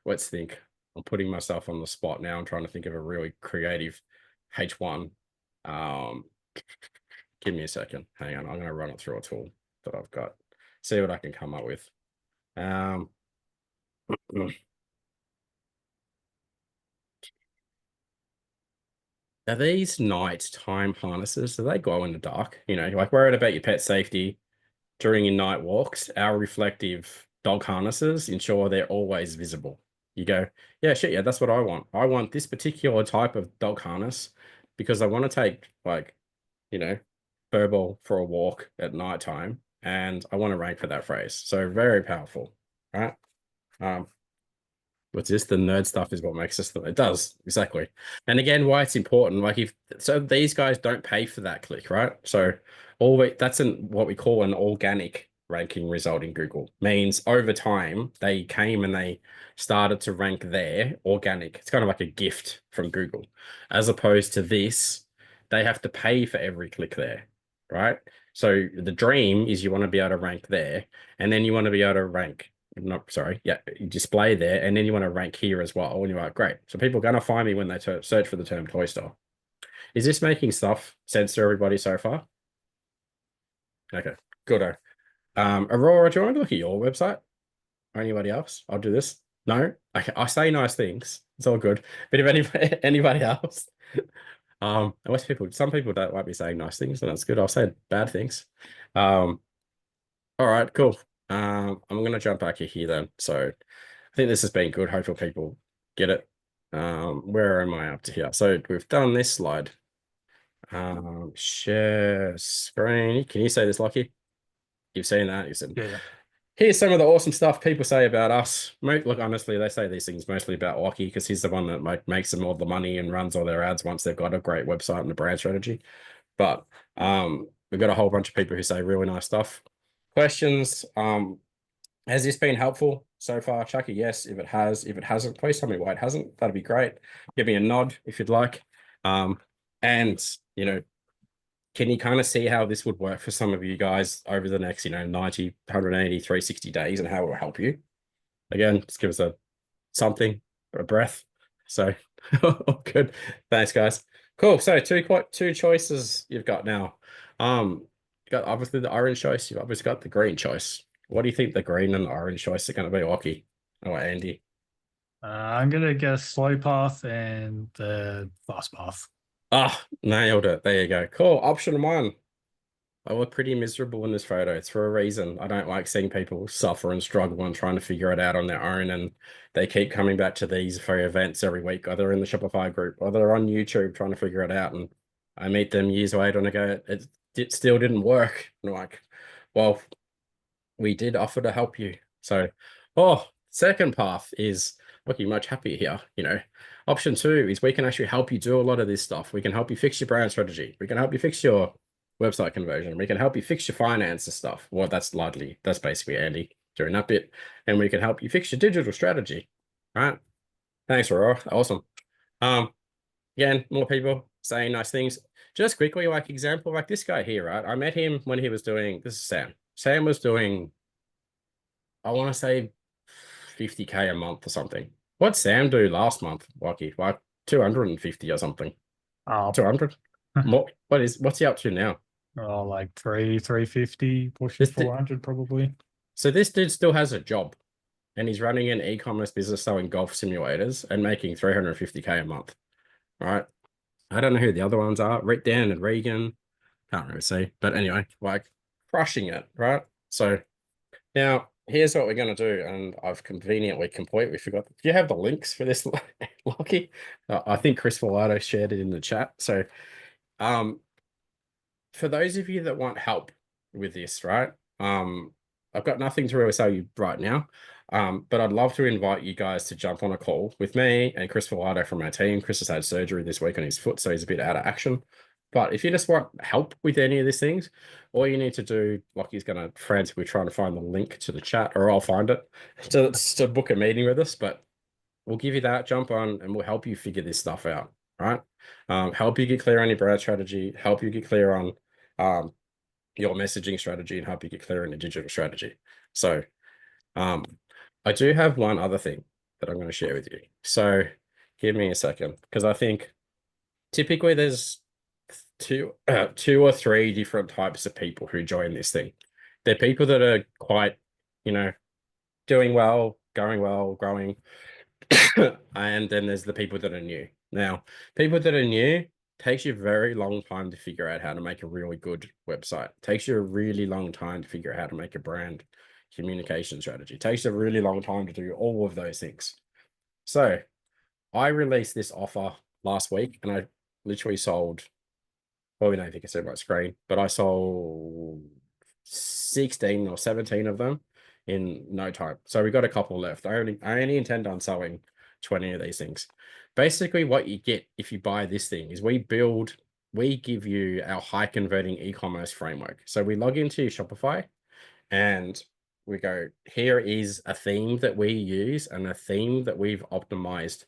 let's think. I'm putting myself on the spot now. I'm trying to think of a really creative H1. Give me a second. Hang on. I'm going to run it through a tool that I've got. See what I can come up with. Are these nighttime harnesses? Do they glow in the dark? You know, like worried about your pet safety during your night walks. Our reflective dog harnesses ensure they're always visible. You go, yeah, shit, yeah, that's what I want. I want this particular type of dog harness because I want to take, like, you know, Furball for a walk at nighttime, and I want to rank for that phrase. So very powerful, right? What's this? The nerd stuff is what makes us. It does exactly. And again, why it's important. Like if so, these guys don't pay for that click, right? So that's what we call an organic ranking result in Google. Means over time they came and they started to rank there organic. It's kind of like a gift from Google, as opposed to this, they have to pay for every click there, right? So the dream is you want to be able to rank there, and then you want to be able to rank. Yeah, you display there, and then you want to rank here as well. And you're like, great. So people are going to find me when they search for the term toy store. Is this making sense to everybody so far? Okay, good. Aurora, do you want to look at your website or anybody else? I'll do this. No, okay, I say nice things. It's all good. But if anybody else, some people don't like me saying nice things, and that's good. I'll say bad things. All right, cool. I'm going to jump back here then. So I think this has been good. Hopefully people get it. Where am I up to here? So we've done this slide. Share screen. Can you say this, Lockie? You've seen that. You said, Yeah. here's some of the awesome stuff people say about us. Look, honestly, they say these things mostly about Lockie because he's the one that makes them all the money and runs all their ads once they've got a great website and a brand strategy. But we've got a whole bunch of people who say really nice stuff. Questions. Has this been helpful so far? Chuck a yes if it has. If it hasn't, please tell me why it hasn't. That'd be great. Give me a nod if you'd like. And you know, can you kind of see how this would work for some of you guys over the next, 90, 180, 360 days and how it will help you? Again, just give us something, a breath. So good. Thanks, guys. Cool. So two choices you've got now. You got obviously the orange choice. You've obviously got the green choice. What do you think the green and the orange choice are going to be, Lockie? Oh, Andy. I'm going to guess slow path and the fast path. Nailed it. There you go. Cool. Option 1. I look pretty miserable in this photo. It's for a reason. I don't like seeing people suffer and struggle and trying to figure it out on their own. And they keep coming back to these for events every week, either in the Shopify group or they're on YouTube trying to figure it out. And I meet them years later and I go, it still didn't work. And I'm like, well, we did offer to help you. So, second path is looking much happier here. Option 2 is we can actually help you do a lot of this stuff. We can help you fix your brand strategy. We can help you fix your website conversion. We can help you fix your finances stuff. Well, that's basically Andy doing that bit. And we can help you fix your digital strategy. All right. Thanks, Aurora. Awesome. Again, more people saying nice things. Just quickly, like example, like this guy here, right? I met him when he was doing, this is Sam. Sam was doing, I want to say 50K a month or something. What'd Sam do last month, Lockie? Like 250 or something. Oh, 200? What's he up to now? oh, like 350, pushing This 400 probably. So this dude still has a job, and he's running an e-commerce business selling golf simulators and making 350K a month, right? I don't know who the other ones are. Rick Dan and Regan. Can't really see. But anyway, like crushing it, right? So now here's what we're going to do. And I've conveniently completely forgot. Do you have the links for this, Lockie? I think Chris Villado shared it in the chat. So for those of you that want help with this, right? I've got nothing to really sell you right now. But I'd love to invite you guys to jump on a call with me and Chris Villado from our team. Chris has had surgery this week on his foot, so he's a bit out of action. But if you just want help with any of these things, all you need to do, Lockie's going to frantically trying to find the link to the chat, or I'll find it to book a meeting with us. But we'll give you that, jump on, and we'll help you figure this stuff out, right? Help you get clear on your brand strategy, help you get clear on your messaging strategy, and help you get clear on your digital strategy. So I do have one other thing that I'm going to share with you. So give me a second, because I think typically there's two or three different types of people who join this thing. They're people that are quite, doing well, going well, growing. And then there's the people that are new. Now, people that are new takes you a very long time to figure out how to make a really good website. Takes you a really long time to figure out how to make a brand communication strategy. Takes a really long time to do all of those things. So I released this offer last week, and I literally sold, well, I don't think I can see my screen, but I sold 16 or 17 of them in no time. So we got a couple left. I only intend on selling 20 of these things. Basically, what you get if you buy this thing is we give you our high converting e-commerce framework. So we log into Shopify and we go, here is a theme that we use and a theme that we've optimized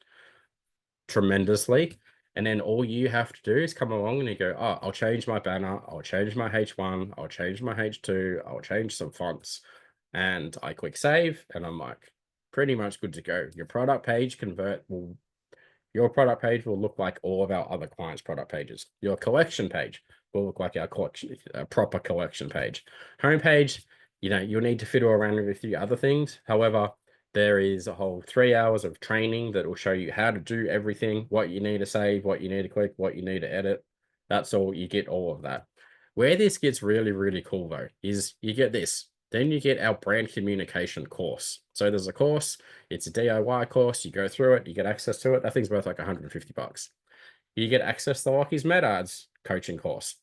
tremendously. And then all you have to do is come along and you go, oh, I'll change my banner, I'll change my H1, I'll change my H2, I'll change some fonts. And I click save, and I'm like, pretty much good to go. Your product page your product page will look like all of our other clients' product pages. Your collection page will look like our collection, a proper collection page. Homepage, you'll need to fiddle around with a few other things. However, there is a whole 3 hours of training that will show you how to do everything, what you need to save, what you need to click, what you need to edit. That's all. You get all of that. Where this gets really, really cool, though, is you get this. Then you get our brand communication course. So there's a course. It's a DIY course. You go through it. You get access to it. That thing's worth like $150. You get access to Lockie's MedAds coaching course.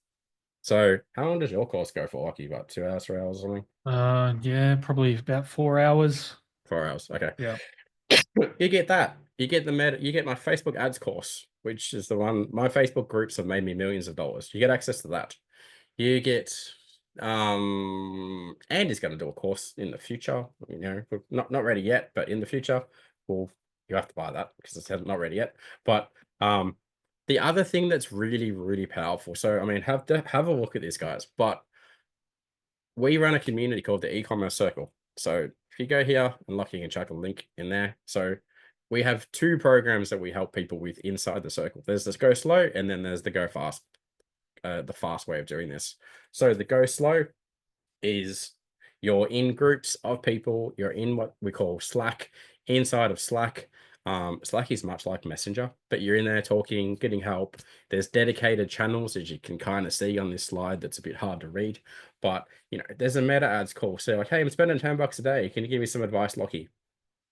So how long does your course go for, Lockie? About 2 hours, 3 hours or something? Yeah, probably about 4 hours. 4 hours. Okay. Yeah. You get that. You get you get my Facebook ads course, which is the one. My Facebook groups have made me millions of dollars. You get access to that. You get Andy's going to do a course in the future. We're not ready yet, but in the future, you have to buy that because it's not ready yet. But the other thing that's really, really powerful. So I mean, have a look at this, guys. But we run a community called the eCommerce Circle. So if you go here, and Lucky can chuck a link in there. So we have two programs that we help people with inside the circle. There's this Go Slow, and then there's the Go Fast, the fast way of doing this. So the Go Slow is you're in groups of people. You're in what we call Slack. Inside of Slack, Slack is much like Messenger, but you're in there talking, getting help. There's dedicated channels, as you can kind of see on this slide. That's a bit hard to read, but there's a meta ads call. So like, hey, I'm spending $10 a day. Can you give me some advice, Lockie?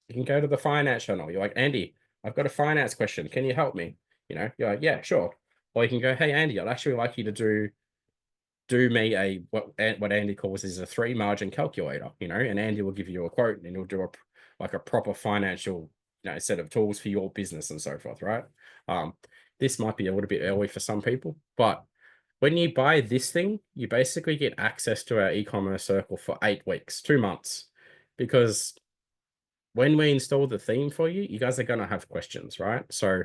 You can go to the finance channel. You're like, Andy, I've got a finance question. Can you help me? You're like, yeah, sure. Or you can go, hey, Andy, I'd actually like you to do me what Andy calls is a 3 margin calculator, and Andy will give you a quote and he'll do a proper financial set of tools for your business and so forth, right? This might be a little bit early for some people, but when you buy this thing, you basically get access to our e-commerce circle for 8 weeks, 2 months, because when we install the theme for you, you guys are going to have questions, right? So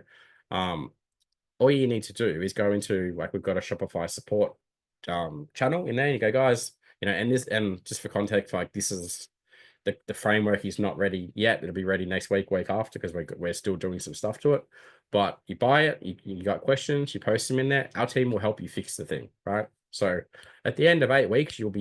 all you need to do is go into, we've got a Shopify support channel in there, and you go, guys, and just for context, this is the framework is not ready yet. It'll be ready next week, week after, because we're still doing some stuff to it. But you buy it, you got questions, you post them in there. Our team will help you fix the thing, right? So at the end of 8 weeks, you'll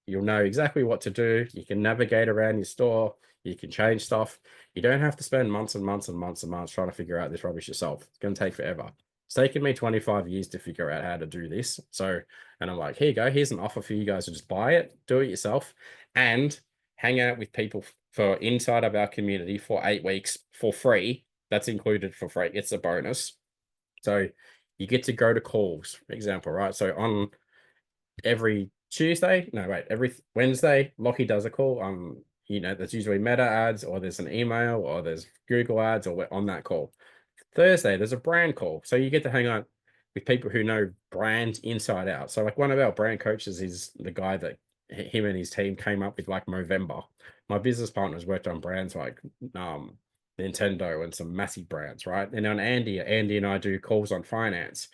know exactly what to do. You can navigate around your store. You can change stuff. You don't have to spend months and months and months and months trying to figure out this rubbish yourself. It's going to take forever. It's taken me 25 years to figure out how to do this. So, and I'm like, here you go. Here's an offer for you guys to just buy it, do it yourself, and hang out with people for inside of our community for 8 weeks for free. That's included for free. It's a bonus. So you get to go to calls, for example, right? So on every Wednesday, Lockie does a call. There's usually Meta ads, or there's an email, or there's Google ads, or we're on that call. Thursday, there's a brand call. So you get to hang out with people who know brand inside out. So like one of our brand coaches is the guy that him and his team came up with like Movember. My business partners worked on brands like Nintendo and some massive brands, right? And on Andy and I do calls on finance.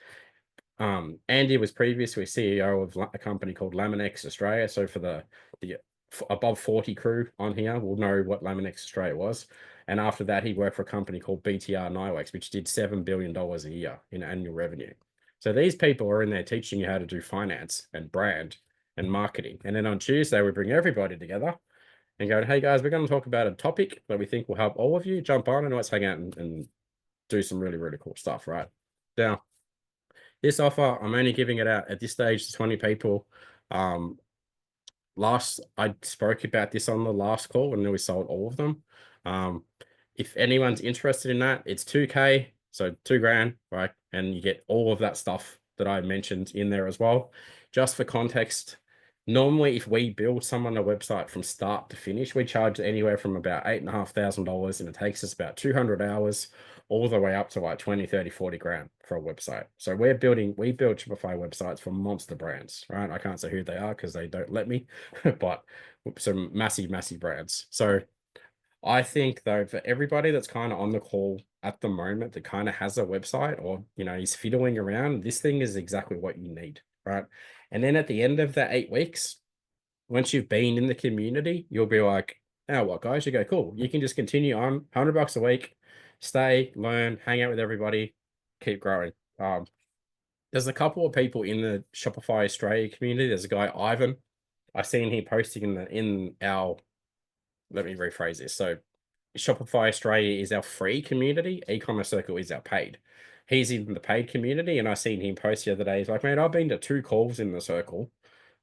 Andy was previously CEO of a company called Laminex Australia. So for the above 40 crew on here will know what Laminex Australia was. And after that, he worked for a company called BTR Nywex, which did $7 billion a year in annual revenue. So these people are in there teaching you how to do finance and brand and marketing. And then on Tuesday, we bring everybody together and go, hey guys, we're going to talk about a topic that we think will help all of you. Jump on and let's hang out and do some really, really cool stuff, right? Now, this offer, I'm only giving it out at this stage to 20 people. I spoke about this on the last call and then we sold all of them. If anyone's interested in that, it's 2K, so $2,000, right? And you get all of that stuff that I mentioned in there as well. Just for context, normally if we build someone a website from start to finish, we charge anywhere from about $8,500, and it takes us about 200 hours all the way up to like 20, 30, 40 grand for a website. So we build Shopify websites for monster brands, right? I can't say who they are because they don't let me, but some massive, massive brands. So I think though, for everybody that's kind of on the call at the moment that kind of has a website or, is fiddling around, this thing is exactly what you need, right? And then at the end of that 8 weeks, once you've been in the community, you'll be like, now what, guys? You go, cool. You can just continue on $100 a week, stay, learn, hang out with everybody, keep growing. There's a couple of people in the Shopify Australia community. There's a guy, Ivan. I seen him posting let me rephrase this. So Shopify Australia is our free community. eCommerce Circle is our paid. He's in the paid community, and I seen him post the other day. He's like, man, I've been to 2 calls in the circle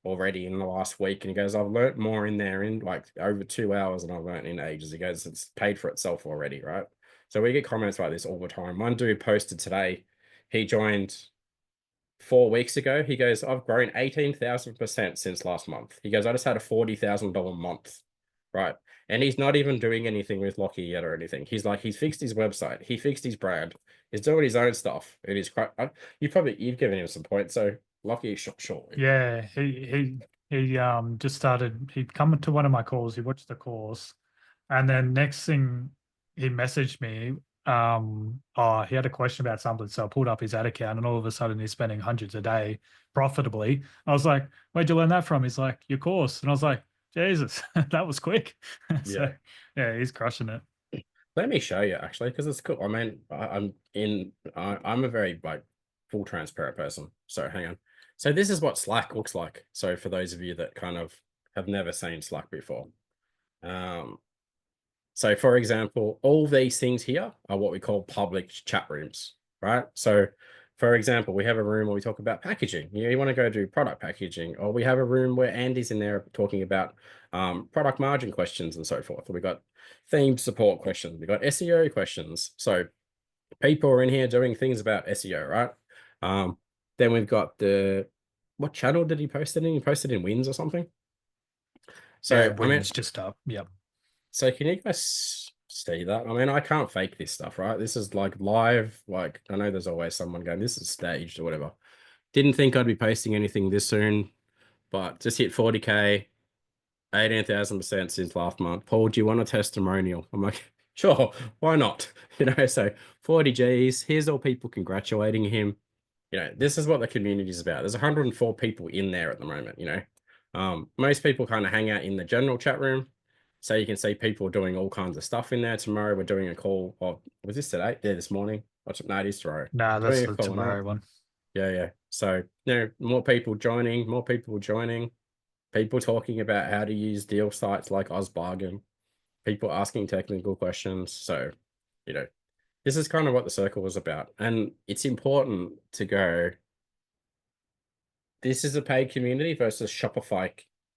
already in the last week. And he goes, I've learned more in there in like over 2 hours than I've learned in ages. He goes, it's paid for itself already, right? So we get comments like this all the time. One dude posted today, he joined 4 weeks ago. He goes, I've grown 18,000% since last month. He goes, I just had a $40,000 month, right? And he's not even doing anything with Lockie yet or anything. He's like, he's fixed his website. He fixed his brand. He's doing his own stuff. It is quite, you've given him some points. So Lockie, sure. Yeah, he just started. He'd come to one of my calls. He watched the course, and then next thing he messaged me. He had a question about something, so I pulled up his ad account, and all of a sudden he's spending hundreds a day profitably. I was like, "Where'd you learn that from?" He's like, "Your course," and I was like, Jesus, that was quick. So, yeah, he's crushing it. Let me show you actually, because it's cool. I mean, I'm a very full transparent person. So hang on. So this is what Slack looks like. So for those of you that kind of have never seen Slack before. So for example, all these things here are what we call public chat rooms, right? So for example, we have a room where we talk about packaging. You want to go do product packaging, or we have a room where Andy's in there talking about product margin questions and so forth. We got theme support questions. We got SEO questions. So people are in here doing things about SEO, right? Then we've got what channel did he post it in? He posted in Wins or something. So yeah, Wins just up. Yep. So can you guys see that? I mean, I can't fake this stuff, right? This is like live. Like, I know there's always someone going, this is staged or whatever. Didn't think I'd be posting anything this soon, but just hit 40K, 18,000% since last month. Paul, do you want a testimonial? I'm like, sure, why not? So 40 Gs, here's all people congratulating him. This is what the community is about. There's 104 people in there at the moment, most people kind of hang out in the general chat room. So you can see people doing all kinds of stuff in there. Tomorrow we're doing a call. Or was this today? Yeah, this morning. No, it is tomorrow. Nah, that's Doing a the call tomorrow now. one. Yeah. So, more people joining, people talking about how to use deal sites like OzBargain, people asking technical questions. So, this is kind of what the circle was about. And it's important to go, this is a paid community versus Shopify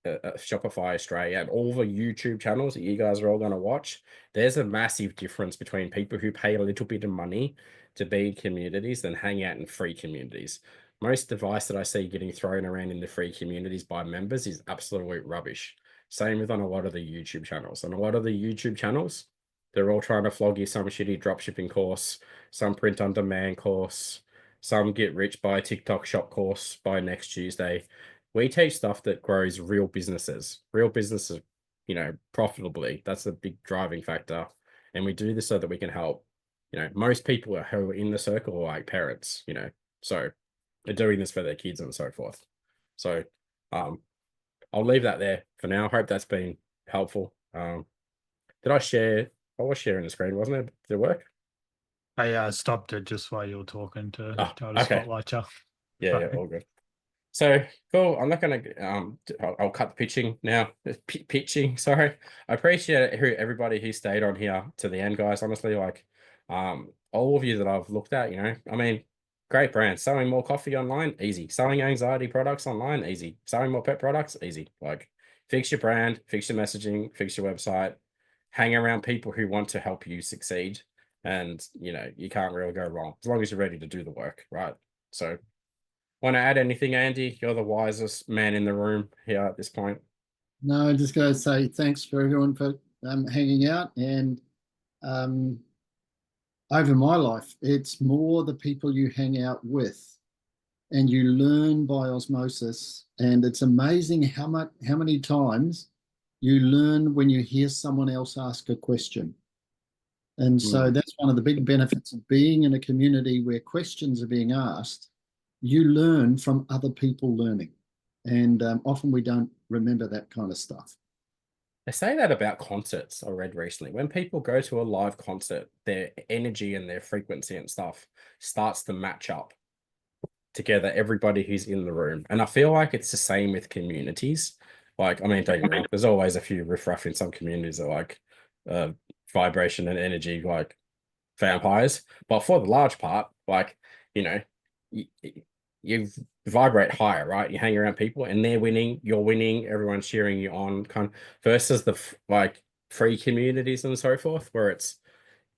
Australia, and all the YouTube channels that you guys are all going to watch. There's a massive difference between people who pay a little bit of money to be in communities than hang out in free communities. Most advice that I see getting thrown around in the free communities by members is absolute rubbish. Same with on a lot of the YouTube channels. And a lot of the YouTube channels, they're all trying to flog you some shitty dropshipping course, some print on demand course, some get rich by TikTok shop course by next Tuesday. We teach stuff that grows real businesses, profitably. That's a big driving factor. And we do this so that we can help, most people who are in the circle are like parents, so they're doing this for their kids and so forth. So I'll leave that there for now. I hope that's been helpful. Did I share? I was sharing the screen, wasn't it? Did it work? I stopped it just while you were talking to try to okay. spotlight you. Yeah, all good. So cool. I'm not gonna I'll cut the pitching now. Pitching, sorry. I appreciate everybody who stayed on here to the end, guys. Honestly, like all of you that I've looked at, I mean, great brands. Selling more coffee online, easy. Selling anxiety products online, easy. Selling more pet products, easy. Like, fix your brand, fix your messaging, fix your website, hang around people who want to help you succeed. And you can't really go wrong as long as you're ready to do the work, right? So, want to add anything, Andy? You're the wisest man in the room here at this point. No, I'm just going to say thanks for everyone for hanging out. And over my life, it's more the people you hang out with, and you learn by osmosis. And it's amazing how many times you learn when you hear someone else ask a question. And so that's one of the big benefits of being in a community where questions are being asked. You learn from other people learning. And often we don't remember that kind of stuff. They say that about concerts, I read recently. When people go to a live concert, their energy and their frequency and stuff starts to match up together, everybody who's in the room. And I feel like it's the same with communities. Like, I mean, don't get me wrong, there's always a few riffraff in some communities that like vibration and energy, like vampires. But for the large part, like, you vibrate higher, right? You hang around people and they're winning, you're winning, everyone's cheering you on, kind of, versus the like free communities and so forth, where it's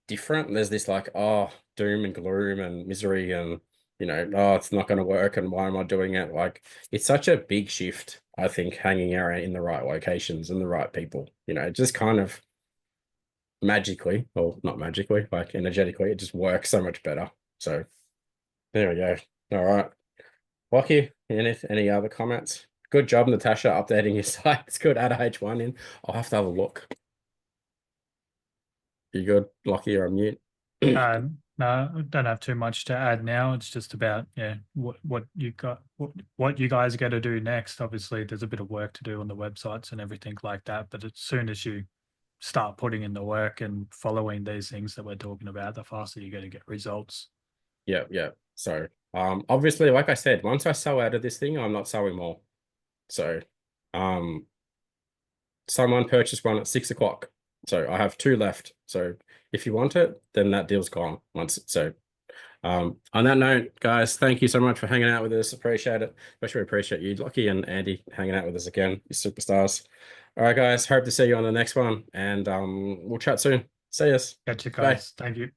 different. There's this like, doom and gloom and misery and it's not going to work and why am I doing it? Like, it's such a big shift, I think, hanging around in the right locations and the right people, just kind of magically, or not magically, like energetically, it just works so much better. So there we go. All right. Lockie, any other comments? Good job, Natasha, updating your site. It's good. Add a H1 in. I'll have to have a look. You good, Lockie? You're on mute. No, I don't have too much to add now. It's just about what you guys got to do next. Obviously, there's a bit of work to do on the websites and everything like that. But as soon as you start putting in the work and following these things that we're talking about, the faster you're going to get results. Yeah. So obviously, like I said, once I sell out of this thing, I'm not selling more. So someone purchased one at 6 o'clock. So I have 2 left. So if you want it, then that deal's gone once. So on that note, guys, thank you so much for hanging out with us. Appreciate it. Especially appreciate you, Lockie and Andy, hanging out with us again. You superstars. All right, guys. Hope to see you on the next one. And we'll chat soon. See us. Catch you guys. Bye. Thank you.